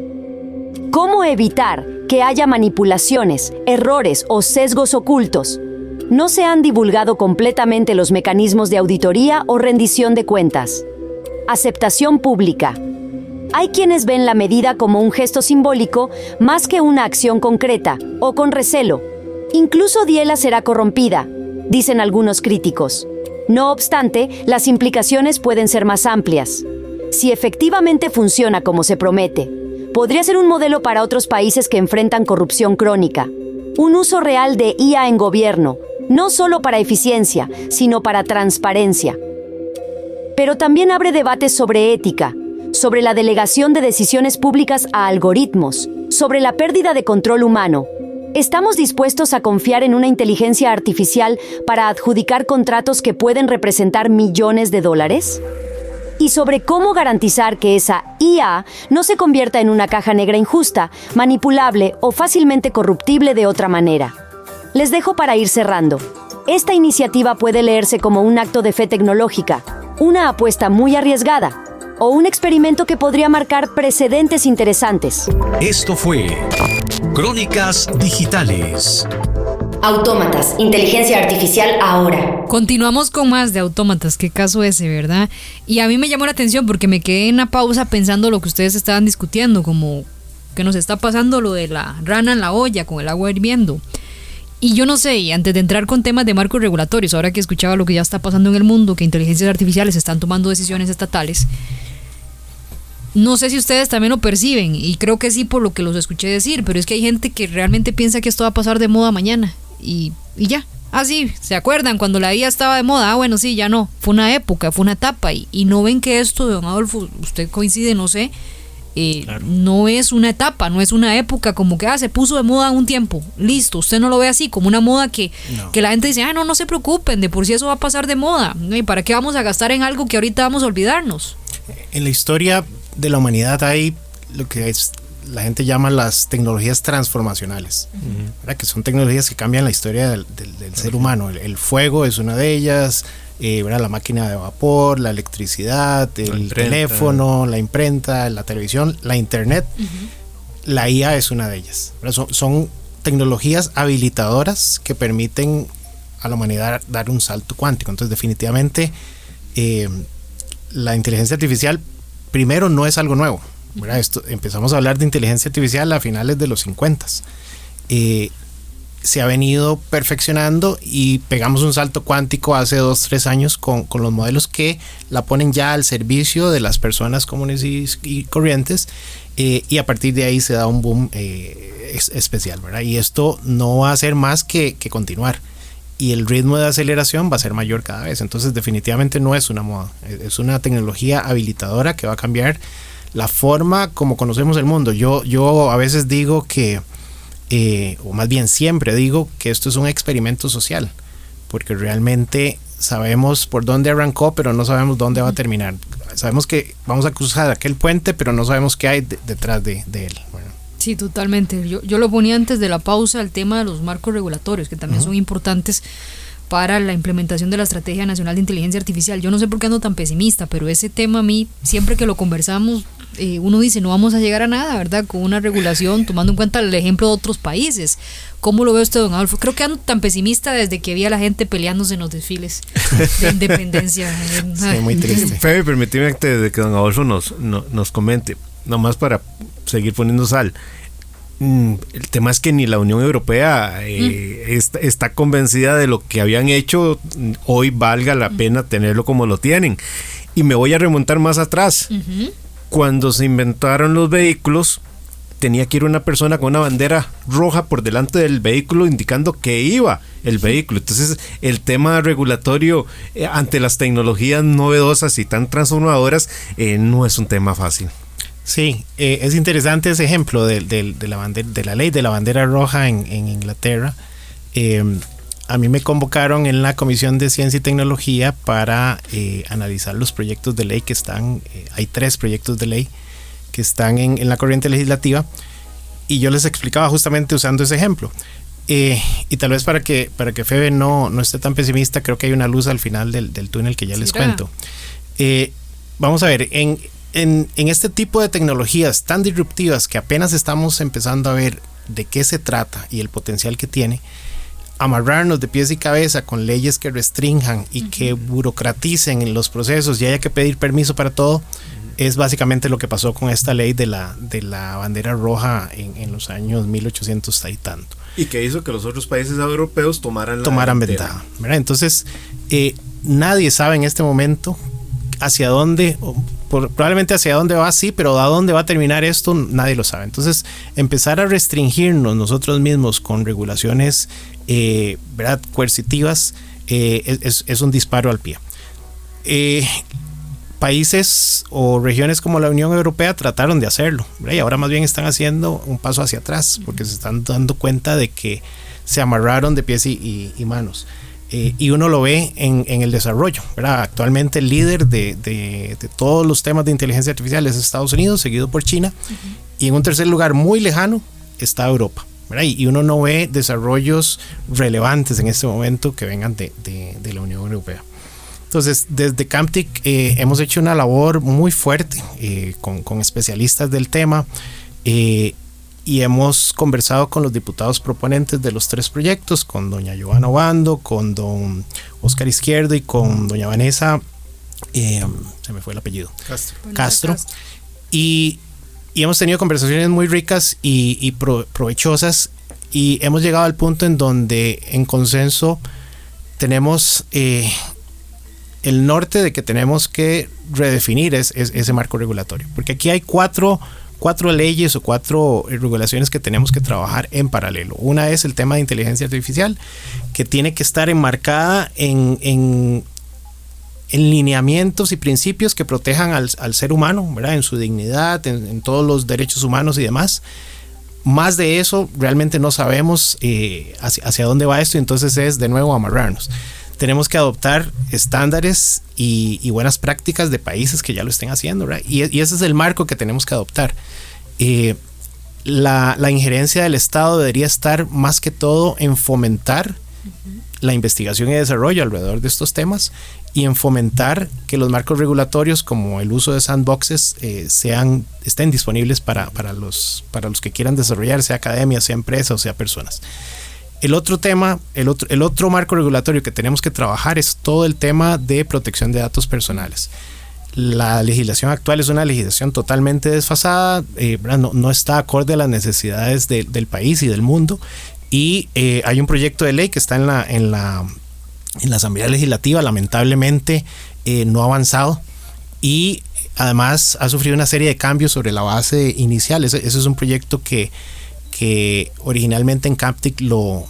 ¿Cómo evitar que haya manipulaciones, errores o sesgos ocultos? No se han divulgado completamente los mecanismos de auditoría o rendición de cuentas. Aceptación pública. Hay quienes ven la medida como un gesto simbólico más que una acción concreta, o con recelo. Incluso Diela será corrompida, dicen algunos críticos. No obstante, las implicaciones pueden ser más amplias. Si efectivamente funciona como se promete, podría ser un modelo para otros países que enfrentan corrupción crónica. Un uso real de IA en gobierno, no solo para eficiencia, sino para transparencia. Pero también abre debates sobre ética, sobre la delegación de decisiones públicas a algoritmos, sobre la pérdida de control humano. ¿Estamos dispuestos a confiar en una inteligencia artificial para adjudicar contratos que pueden representar millones de dólares? Y sobre cómo garantizar que esa IA no se convierta en una caja negra injusta, manipulable o fácilmente corruptible de otra manera. Les dejo para ir cerrando. Esta iniciativa puede leerse como un acto de fe tecnológica, una apuesta muy arriesgada, o un experimento que podría marcar precedentes interesantes. Esto fue Crónicas Digitales. Autómatas, inteligencia artificial ahora. Continuamos con más de Autómatas, qué caso ese, ¿verdad? Y a mí me llamó la atención porque me quedé en una pausa pensando lo que ustedes estaban discutiendo, como que nos está pasando lo de la rana en la olla con el agua hirviendo. Y yo no sé, y antes de entrar con temas de marcos regulatorios, ahora que escuchaba lo que ya está pasando en el mundo, que inteligencias artificiales están tomando decisiones estatales, no sé si ustedes también lo perciben, y creo que sí por lo que los escuché decir, pero es que hay gente que realmente piensa que esto va a pasar de moda mañana, y ya. Ah, sí, ¿se acuerdan cuando la IA estaba de moda? Ah, bueno, sí, ya no. Fue una época, fue una etapa, y no ven que esto, don Adolfo, usted coincide, no sé, claro. No es una etapa, no es una época como que se puso de moda un tiempo, listo, usted no lo ve así como una moda que la gente dice, no se preocupen, de por sí eso va a pasar de moda, ¿y para qué vamos a gastar en algo que ahorita vamos a olvidarnos? En la historia de la humanidad hay lo que la gente llama las tecnologías transformacionales, ¿verdad? Que son tecnologías que cambian la historia del ser humano. El fuego es una de ellas, ¿verdad? La máquina de vapor, la electricidad, el teléfono, la imprenta, la televisión, la internet. La IA es una de ellas, ¿verdad? Son tecnologías habilitadoras que permiten a la humanidad dar un salto cuántico. Entonces, definitivamente, la inteligencia artificial primero no es algo nuevo, ¿verdad? Empezamos a hablar de inteligencia artificial a finales de los 50. Se ha venido perfeccionando y pegamos un salto cuántico hace 2-3 años con los modelos que la ponen ya al servicio de las personas comunes y corrientes, y a partir de ahí se da un boom especial, ¿verdad? Y esto no va a ser más que continuar, y el ritmo de aceleración va a ser mayor cada vez. Entonces definitivamente no es una moda, es una tecnología habilitadora que va a cambiar la forma como conocemos el mundo. Yo a veces digo que o más bien siempre digo que esto es un experimento social, porque realmente sabemos por dónde arrancó, pero no sabemos dónde va a terminar. Sabemos que vamos a cruzar aquel puente, pero no sabemos qué hay detrás de él. Bueno. Sí, totalmente. Yo lo ponía antes de la pausa, el tema de los marcos regulatorios, que también son importantes para la implementación de la Estrategia Nacional de Inteligencia Artificial. Yo no sé por qué ando tan pesimista, pero ese tema a mí, siempre que lo conversamos, uno dice, no vamos a llegar a nada, ¿verdad? Con una regulación, tomando en cuenta el ejemplo de otros países. ¿Cómo lo ve usted, don Adolfo? Creo que ando tan pesimista desde que vi a la gente peleándose en los desfiles de independencia. Sí, muy triste. Febe, permíteme que don Adolfo nos comente, nomás para seguir poniendo sal. El tema es que ni la Unión Europea está convencida de lo que habían hecho hoy valga la pena tenerlo como lo tienen. Y me voy a remontar más atrás. Cuando se inventaron los vehículos, tenía que ir una persona con una bandera roja por delante del vehículo indicando que iba el vehículo. Entonces el tema regulatorio ante las tecnologías novedosas y tan transformadoras no es un tema fácil. Sí, es interesante ese ejemplo de la ley de la bandera roja en Inglaterra. A mí me convocaron en la Comisión de Ciencia y Tecnología para analizar los proyectos de ley que están, hay 3 proyectos de ley que están en la corriente legislativa, y yo les explicaba justamente usando ese ejemplo. Y tal vez para que Febe no esté tan pesimista, creo que hay una luz al final del túnel que ya les cuento. Vamos a ver, en este tipo de tecnologías tan disruptivas que apenas estamos empezando a ver de qué se trata y el potencial que tiene, amarrarnos de pies y cabeza con leyes que restrinjan y que burocraticen en los procesos y haya que pedir permiso para todo, es básicamente lo que pasó con esta ley de la bandera roja en los años 1800 y tanto. Y que hizo que los otros países europeos tomaran ventaja, ¿verdad? Entonces, nadie sabe en este momento hacia dónde, probablemente hacia dónde va, sí, pero a dónde va a terminar esto, nadie lo sabe. Entonces, empezar a restringirnos nosotros mismos con regulaciones ¿verdad? Coercitivas es un disparo al pie. Países o regiones como la Unión Europea trataron de hacerlo, ¿verdad? Y ahora más bien están haciendo un paso hacia atrás porque se están dando cuenta de que se amarraron de pies y manos. Y uno lo ve en el desarrollo, ¿verdad? Actualmente el líder de todos los temas de inteligencia artificial es Estados Unidos, seguido por China, y en un tercer lugar muy lejano está Europa, ¿verdad? Y uno no ve desarrollos relevantes en este momento que vengan de la Unión Europea. Entonces, desde CAMTIC hemos hecho una labor muy fuerte con especialistas del tema, y hemos conversado con los diputados proponentes de los 3 proyectos, con doña Giovanna Obando, con don Oscar Izquierdo y con doña Vanessa, se me fue el apellido, Castro. Y hemos tenido conversaciones muy ricas y provechosas, y hemos llegado al punto en donde en consenso tenemos el norte de que tenemos que redefinir ese marco regulatorio, porque aquí hay cuatro leyes o 4 regulaciones que tenemos que trabajar en paralelo. Una es el tema de inteligencia artificial, que tiene que estar enmarcada en lineamientos y principios que protejan al ser humano, ¿verdad? En su dignidad, en todos los derechos humanos y demás. Más de eso realmente no sabemos hacia dónde va esto, entonces es de nuevo amarrarnos. Tenemos que adoptar estándares y buenas prácticas de países que ya lo estén haciendo, ¿verdad? Y ese es el marco que tenemos que adoptar. La injerencia del Estado debería estar más que todo en fomentar la investigación y desarrollo alrededor de estos temas y en fomentar que los marcos regulatorios como el uso de sandboxes estén disponibles para los que quieran desarrollar, sea academia, sea empresa o sea personas. El otro tema, el otro marco regulatorio que tenemos que trabajar es todo el tema de protección de datos personales. La legislación actual es una legislación totalmente desfasada, no está acorde a las necesidades del país y del mundo, y hay un proyecto de ley que está en la Asamblea Legislativa, lamentablemente no ha avanzado, y además ha sufrido una serie de cambios sobre la base inicial. Ese es un proyecto que originalmente en CAPTIC lo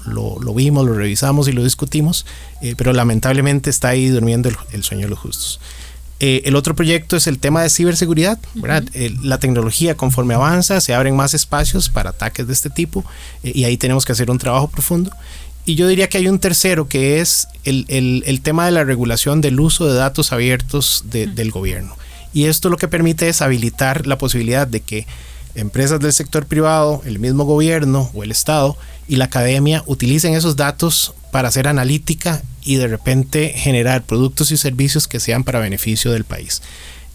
vimos, lo revisamos y lo discutimos, pero lamentablemente está ahí durmiendo el sueño de los justos. El otro proyecto es el tema de ciberseguridad, ¿verdad? La tecnología conforme avanza, se abren más espacios para ataques de este tipo, y ahí tenemos que hacer un trabajo profundo. Y yo diría que hay un tercero que es el tema de la regulación del uso de datos abiertos del gobierno. Y esto lo que permite es habilitar la posibilidad de que empresas del sector privado, el mismo gobierno o el Estado y la academia utilicen esos datos para hacer analítica y de repente generar productos y servicios que sean para beneficio del país.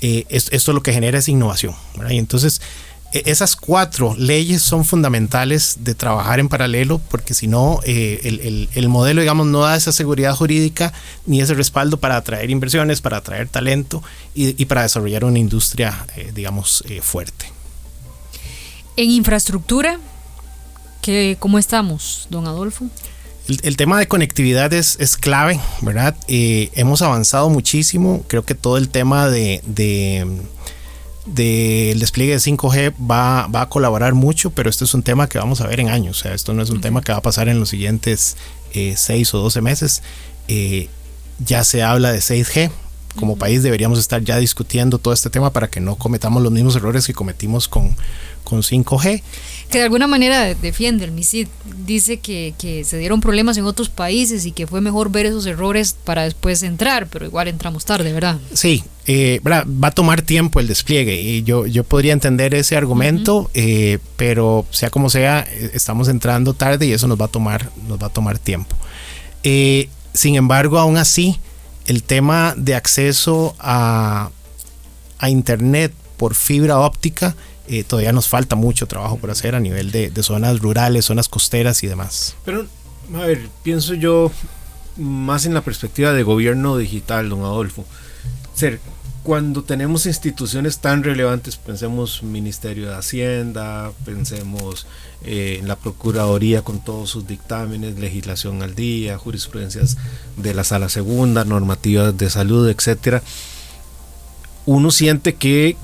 Esto lo que genera es innovación, ¿verdad? Y entonces esas 4 leyes son fundamentales de trabajar en paralelo, porque si no el modelo, digamos, no da esa seguridad jurídica ni ese respaldo para atraer inversiones, para atraer talento y para desarrollar una industria fuerte. En infraestructura, ¿cómo estamos, don Adolfo? El tema de conectividad es clave, ¿verdad? Hemos avanzado muchísimo. Creo que todo el tema del despliegue de 5G va a colaborar mucho, pero este es un tema que vamos a ver en años. O sea, esto no es un tema que va a pasar en los siguientes 6 o 12 meses. Ya se habla de 6G. Como país deberíamos estar ya discutiendo todo este tema para que no cometamos los mismos errores que cometimos con 5G. Que de alguna manera defiende el MISID, dice que se dieron problemas en otros países y que fue mejor ver esos errores para después entrar, pero igual entramos tarde, ¿verdad? Sí, va a tomar tiempo el despliegue y yo podría entender ese argumento, pero sea como sea, estamos entrando tarde y eso nos va a tomar tiempo. Sin embargo, aún así, el tema de acceso a internet por fibra óptica, todavía nos falta mucho trabajo por hacer a nivel de zonas rurales, zonas costeras y demás. Pero, a ver, pienso yo más en la perspectiva de gobierno digital, don Adolfo. Cuando tenemos instituciones tan relevantes, pensemos Ministerio de Hacienda, pensemos en la Procuraduría con todos sus dictámenes, legislación al día, jurisprudencias de la Sala Segunda, normativas de salud, etcétera. Uno siente que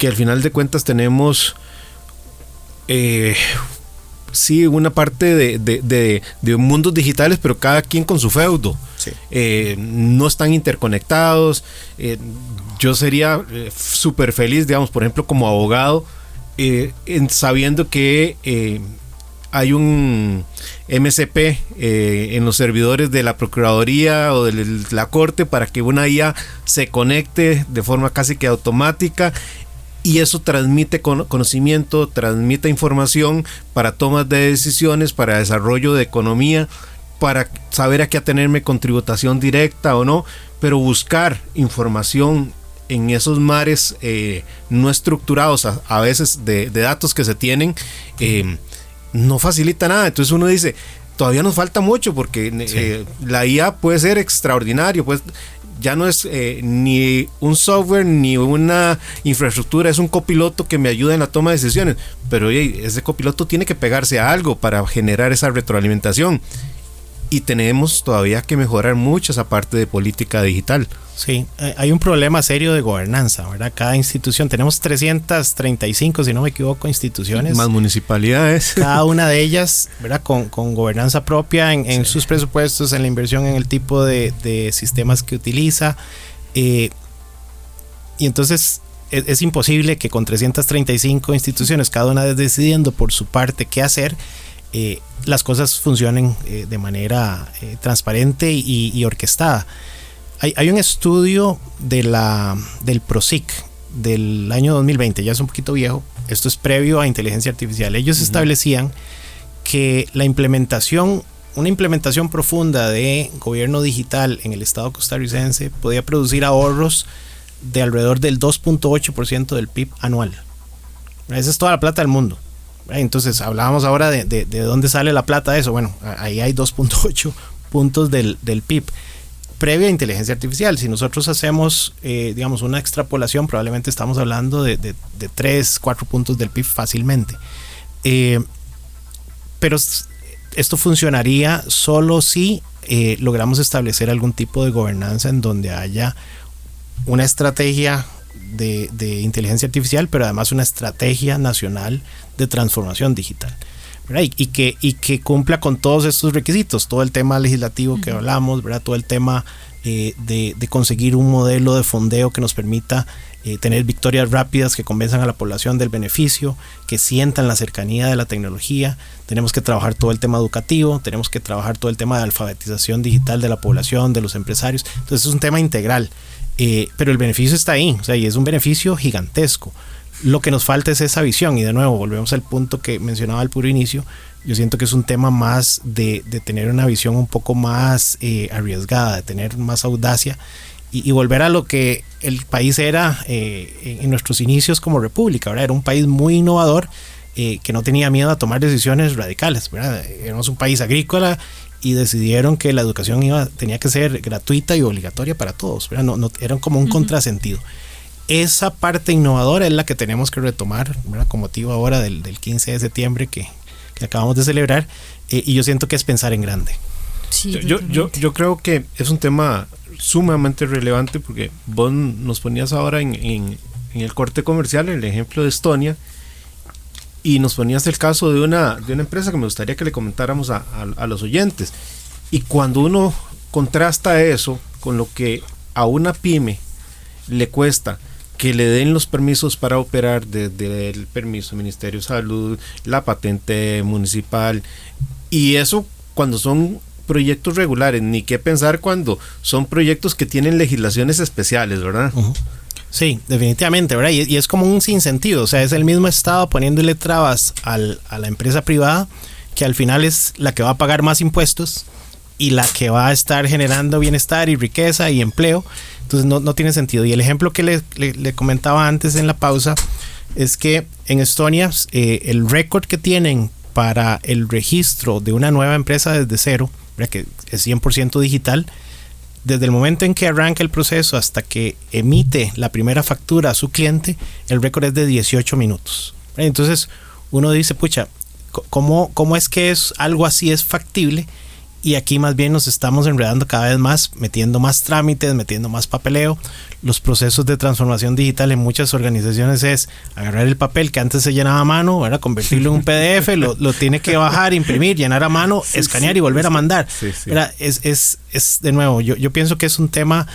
al final de cuentas tenemos sí una parte de mundos digitales, pero cada quien con su feudo. Sí. No están interconectados. Yo sería súper feliz, digamos, por ejemplo, como abogado, sabiendo que hay un MCP en los servidores de la Procuraduría o de la Corte para que una IA se conecte de forma casi que automática. Y eso transmite conocimiento, transmite información para tomas de decisiones, para desarrollo de economía, para saber a qué atenerme con tributación directa o no, pero buscar información en esos mares no estructurados a veces de datos que se tienen, no facilita nada. Entonces uno dice, todavía nos falta mucho porque sí, la IA puede ser extraordinario, pues ya no es ni un software ni una infraestructura, es un copiloto que me ayuda en la toma de decisiones, pero oye, ese copiloto tiene que pegarse a algo para generar esa retroalimentación, y tenemos todavía que mejorar mucho esa parte de política digital. Sí, hay un problema serio de gobernanza, ¿verdad? Cada institución, tenemos 335, si no me equivoco, instituciones. Más municipalidades. Cada una de ellas, ¿verdad? Con gobernanza propia en sus presupuestos, en la inversión, en el tipo de sistemas que utiliza. Y entonces es imposible que con 335 instituciones, cada una decidiendo por su parte qué hacer, las cosas funcionen de manera transparente y orquestada. Hay un estudio del PROSIC del año 2020, ya es un poquito viejo, esto es previo a inteligencia artificial. Ellos establecían que una implementación profunda de gobierno digital en el estado costarricense podía producir ahorros de alrededor del 2.8% del PIB anual. Esa es toda la plata del mundo. Entonces hablábamos ahora de dónde sale la plata de eso. Bueno, ahí hay 2.8 puntos del PIB previa a inteligencia artificial. Si nosotros hacemos digamos una extrapolación, probablemente estamos hablando de 3-4 puntos del PIB fácilmente. Pero esto funcionaría solo si logramos establecer algún tipo de gobernanza en donde haya una estrategia de inteligencia artificial, pero además una estrategia nacional de transformación digital, ¿verdad? Y que cumpla con todos estos requisitos, todo el tema legislativo que hablamos, ¿verdad? Todo el tema de conseguir un modelo de fondeo que nos permita tener victorias rápidas que convenzan a la población del beneficio, que sientan la cercanía de la tecnología. Tenemos que trabajar todo el tema educativo, tenemos que trabajar todo el tema de alfabetización digital de la población, de los empresarios. Entonces es un tema integral. Pero el beneficio está ahí, o sea, y es un beneficio gigantesco. Lo que nos falta es esa visión, y de nuevo volvemos al punto que mencionaba al puro inicio. Yo siento que es un tema más de tener una visión un poco más arriesgada, de tener más audacia y volver a lo que el país era en nuestros inicios como república, ¿verdad? Era un país muy innovador, que no tenía miedo a tomar decisiones radicales, ¿verdad? Éramos un país agrícola y decidieron que la educación tenía que ser gratuita y obligatoria para todos, ¿verdad? No, eran como un contrasentido. Esa parte innovadora es la que tenemos que retomar, ¿verdad? Con motivo ahora del 15 de septiembre que acabamos de celebrar, y yo siento que es pensar en grande. Sí, yo creo que es un tema sumamente relevante, porque vos nos ponías ahora en el corte comercial el ejemplo de Estonia, y nos ponías el caso de una empresa que me gustaría que le comentáramos a los oyentes. Y cuando uno contrasta eso con lo que a una pyme le cuesta que le den los permisos para operar, desde el permiso del Ministerio de Salud, la patente municipal, y eso cuando son proyectos regulares, ni qué pensar cuando son proyectos que tienen legislaciones especiales, ¿verdad? Uh-huh. Sí, definitivamente, ¿verdad? Y es como un sinsentido, o sea, es el mismo Estado poniéndole trabas a la empresa privada, que al final es la que va a pagar más impuestos y la que va a estar generando bienestar y riqueza y empleo. Entonces no tiene sentido. Y el ejemplo que le comentaba antes en la pausa es que en Estonia el récord que tienen para el registro de una nueva empresa desde cero, ¿verdad? Que es 100% digital, desde el momento en que arranca el proceso hasta que emite la primera factura a su cliente, el récord es de 18 minutos. Entonces uno dice, pucha, ¿cómo es que algo así es factible? Y aquí más bien nos estamos enredando cada vez más, metiendo más trámites, metiendo más papeleo. Los procesos de transformación digital en muchas organizaciones es agarrar el papel que antes se llenaba a mano, ¿verdad? Convertirlo en un PDF, lo tiene que bajar, imprimir, llenar a mano, escanear y volver a mandar. Sí. Es de nuevo, yo pienso que es un tema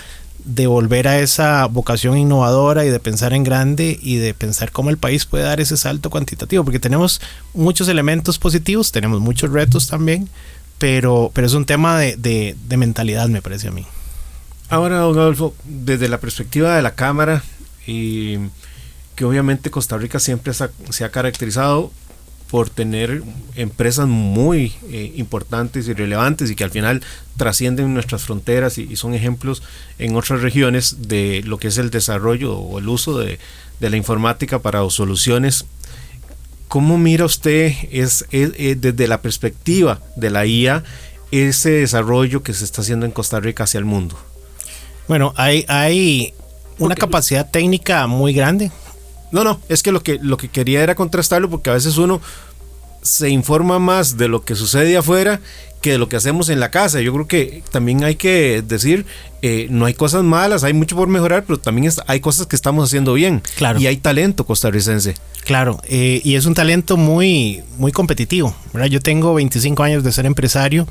de volver a esa vocación innovadora y de pensar en grande y de pensar cómo el país puede dar ese salto cuantitativo, porque tenemos muchos elementos positivos, tenemos muchos retos también, pero es un tema de mentalidad, me parece a mí. Ahora, don Adolfo, desde la perspectiva de la Cámara, que obviamente Costa Rica siempre se ha caracterizado por tener empresas muy importantes y relevantes, y que al final trascienden nuestras fronteras y son ejemplos en otras regiones de lo que es el desarrollo o el uso de la informática para soluciones. ¿Cómo mira usted desde la perspectiva de la IA ese desarrollo que se está haciendo en Costa Rica hacia el mundo? Bueno, hay una capacidad técnica muy grande. No, es que lo que quería era contrastarlo, porque a veces uno se informa más de lo que sucede afuera que de lo que hacemos en la casa. Yo creo que también hay que decir, no hay cosas malas, hay mucho por mejorar, pero también hay cosas que estamos haciendo bien. Claro. Y hay talento costarricense. Claro, y es un talento muy, muy competitivo, ¿verdad? Yo tengo 25 años de ser empresario.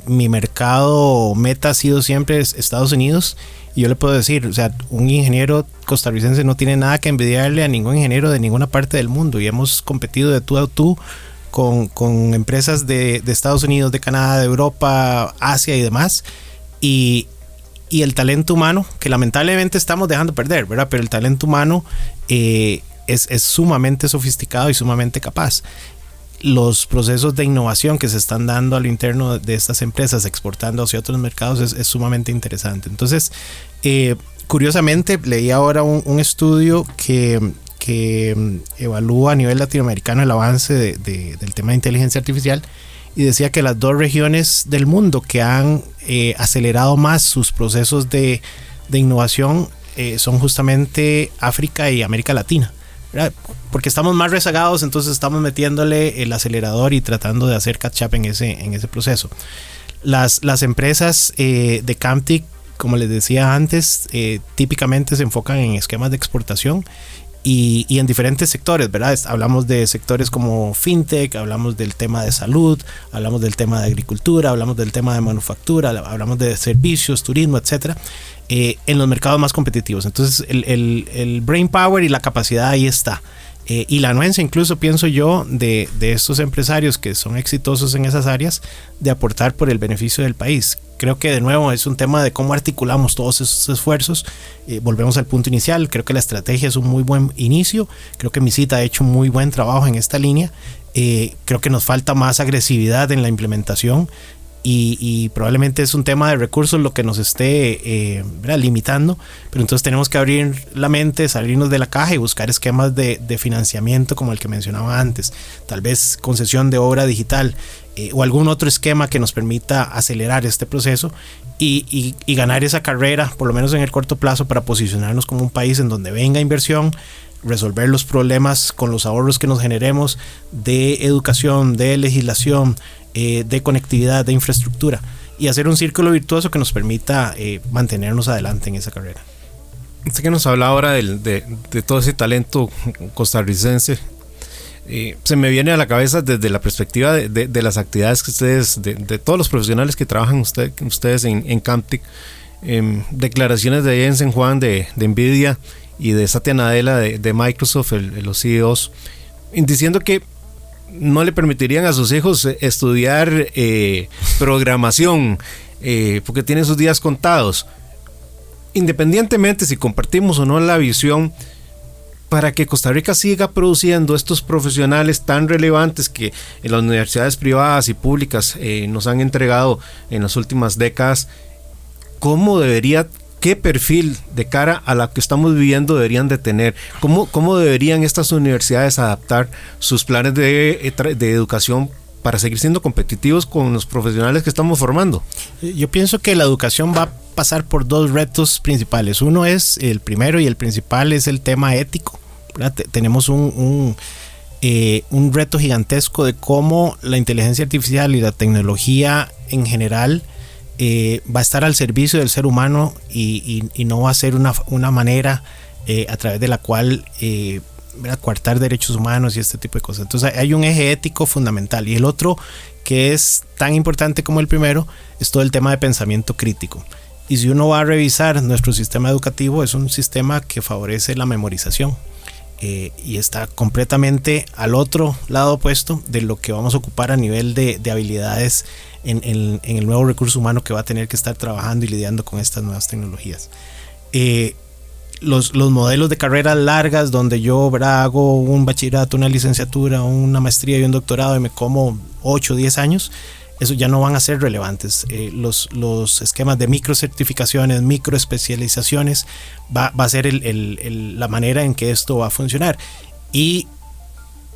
Mi mercado meta ha sido siempre Estados Unidos, y yo le puedo decir, o sea, un ingeniero costarricense no tiene nada que envidiarle a ningún ingeniero de ninguna parte del mundo, y hemos competido de tú a tú con empresas de Estados Unidos, de Canadá, de Europa, Asia y demás, y el talento humano, que lamentablemente estamos dejando perder, ¿verdad? Pero el talento humano es sumamente sofisticado y sumamente capaz. Los procesos de innovación que se están dando a lo interno de estas empresas, exportando hacia otros mercados, es sumamente interesante. Entonces, curiosamente, leí ahora un estudio que evalúa a nivel latinoamericano el avance del tema de inteligencia artificial, y decía que las 2 regiones del mundo que han acelerado más sus procesos de innovación son justamente África y América Latina, ¿verdad? Porque estamos más rezagados, entonces estamos metiéndole el acelerador y tratando de hacer catch up en ese proceso. Las empresas de Camtic, como les decía antes, típicamente se enfocan en esquemas de exportación y en diferentes sectores, ¿verdad? Hablamos de sectores como fintech, hablamos del tema de salud, hablamos del tema de agricultura, hablamos del tema de manufactura, hablamos de servicios, turismo, etcétera, en los mercados más competitivos. Entonces el brain power y la capacidad ahí está. Y la anuencia, incluso pienso yo, de estos empresarios que son exitosos en esas áreas, de aportar por el beneficio del país. Creo que de nuevo es un tema de cómo articulamos todos esos esfuerzos. Volvemos al punto inicial. Creo que la estrategia es un muy buen inicio. Creo que Misita ha hecho muy buen trabajo en esta línea. Creo que nos falta más agresividad en la implementación. Y probablemente es un tema de recursos lo que nos esté limitando, pero entonces tenemos que abrir la mente, salirnos de la caja y buscar esquemas de financiamiento como el que mencionaba antes, tal vez concesión de obra digital o algún otro esquema que nos permita acelerar este proceso y ganar esa carrera, por lo menos en el corto plazo, para posicionarnos como un país en donde venga inversión, resolver los problemas con los ahorros que nos generemos de educación, de legislación, de conectividad, de infraestructura, y hacer un círculo virtuoso que nos permita mantenernos adelante en esa carrera. Usted que nos habla ahora de todo ese talento costarricense, se me viene a la cabeza desde la perspectiva de las actividades que ustedes, de todos los profesionales que trabajan ustedes en Camtic, declaraciones de Jensen Huang de NVIDIA y de Satya Nadella de Microsoft, los CEOs, diciendo que no le permitirían a sus hijos estudiar programación porque tienen sus días contados. Independientemente si compartimos o no la visión, para que Costa Rica siga produciendo estos profesionales tan relevantes que en las universidades privadas y públicas nos han entregado en las últimas décadas, ¿qué perfil de cara a la que estamos viviendo deberían de tener? ¿Cómo deberían estas universidades adaptar sus planes de educación para seguir siendo competitivos con los profesionales que estamos formando? Yo pienso que la educación va a pasar por 2 retos principales. Uno es el primero y el principal es el tema ético, ¿verdad? Tenemos un reto gigantesco de cómo la inteligencia artificial y la tecnología en general va a estar al servicio del ser humano y no va a ser una manera a través de la cual coartar derechos humanos y este tipo de cosas. Entonces hay un eje ético fundamental, y el otro, que es tan importante como el primero, es todo el tema de pensamiento crítico. Y si uno va a revisar nuestro sistema educativo, es un sistema que favorece la memorización y está completamente al otro lado opuesto de lo que vamos a ocupar a nivel de habilidades en el nuevo recurso humano que va a tener que estar trabajando y lidiando con estas nuevas tecnologías. Los modelos de carreras largas donde yo hago un bachillerato, una licenciatura, una maestría y un doctorado y me como 8 o 10 años, eso ya no van a ser relevantes. Los esquemas de microcertificaciones, microespecializaciones va a ser la manera en que esto va a funcionar. Y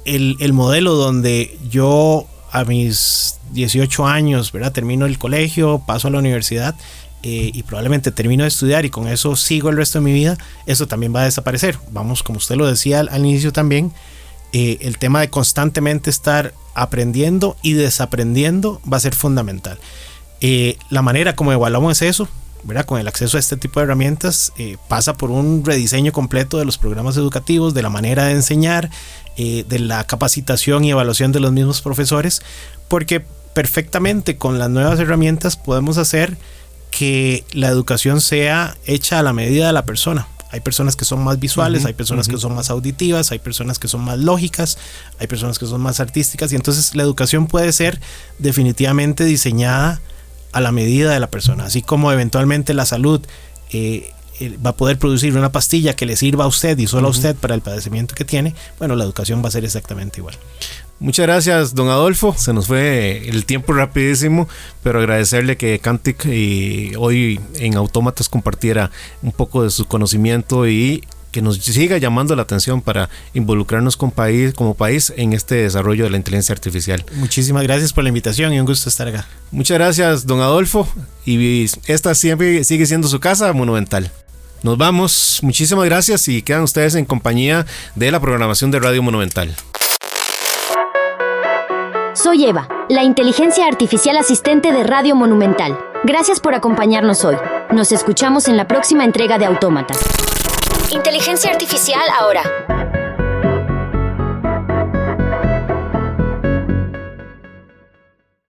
el modelo donde yo a mis 18 años, termino el colegio, paso a la universidad y probablemente termino de estudiar y con eso sigo el resto de mi vida, eso también va a desaparecer. Vamos, como usted lo decía al inicio también, el tema de constantemente estar aprendiendo y desaprendiendo va a ser fundamental. La manera como evaluamos eso, ¿verdad? Con el acceso a este tipo de herramientas, pasa por un rediseño completo de los programas educativos, de la manera de enseñar, de la capacitación y evaluación de los mismos profesores, porque perfectamente con las nuevas herramientas podemos hacer que la educación sea hecha a la medida de la persona. Hay personas que son más visuales, hay personas que son más auditivas, hay personas que son más lógicas, hay personas que son más artísticas, y entonces la educación puede ser definitivamente diseñada a la medida de la persona, así como eventualmente la salud va a poder producir una pastilla que le sirva a usted y solo a usted para el padecimiento que tiene. Bueno, la educación va a ser exactamente igual. Muchas gracias, don Adolfo. Se nos fue el tiempo rapidísimo, pero agradecerle que Cantic hoy en Autómatas compartiera un poco de su conocimiento y que nos siga llamando la atención para involucrarnos como país en este desarrollo de la inteligencia artificial. Muchísimas gracias por la invitación y un gusto estar acá. Muchas gracias, don Adolfo, y esta siempre sigue siendo su casa Monumental. Nos vamos, muchísimas gracias y quedan ustedes en compañía de la programación de Radio Monumental. Soy Eva, la inteligencia artificial asistente de Radio Monumental. Gracias por acompañarnos hoy. Nos escuchamos en la próxima entrega de Autómatas. Inteligencia artificial ahora.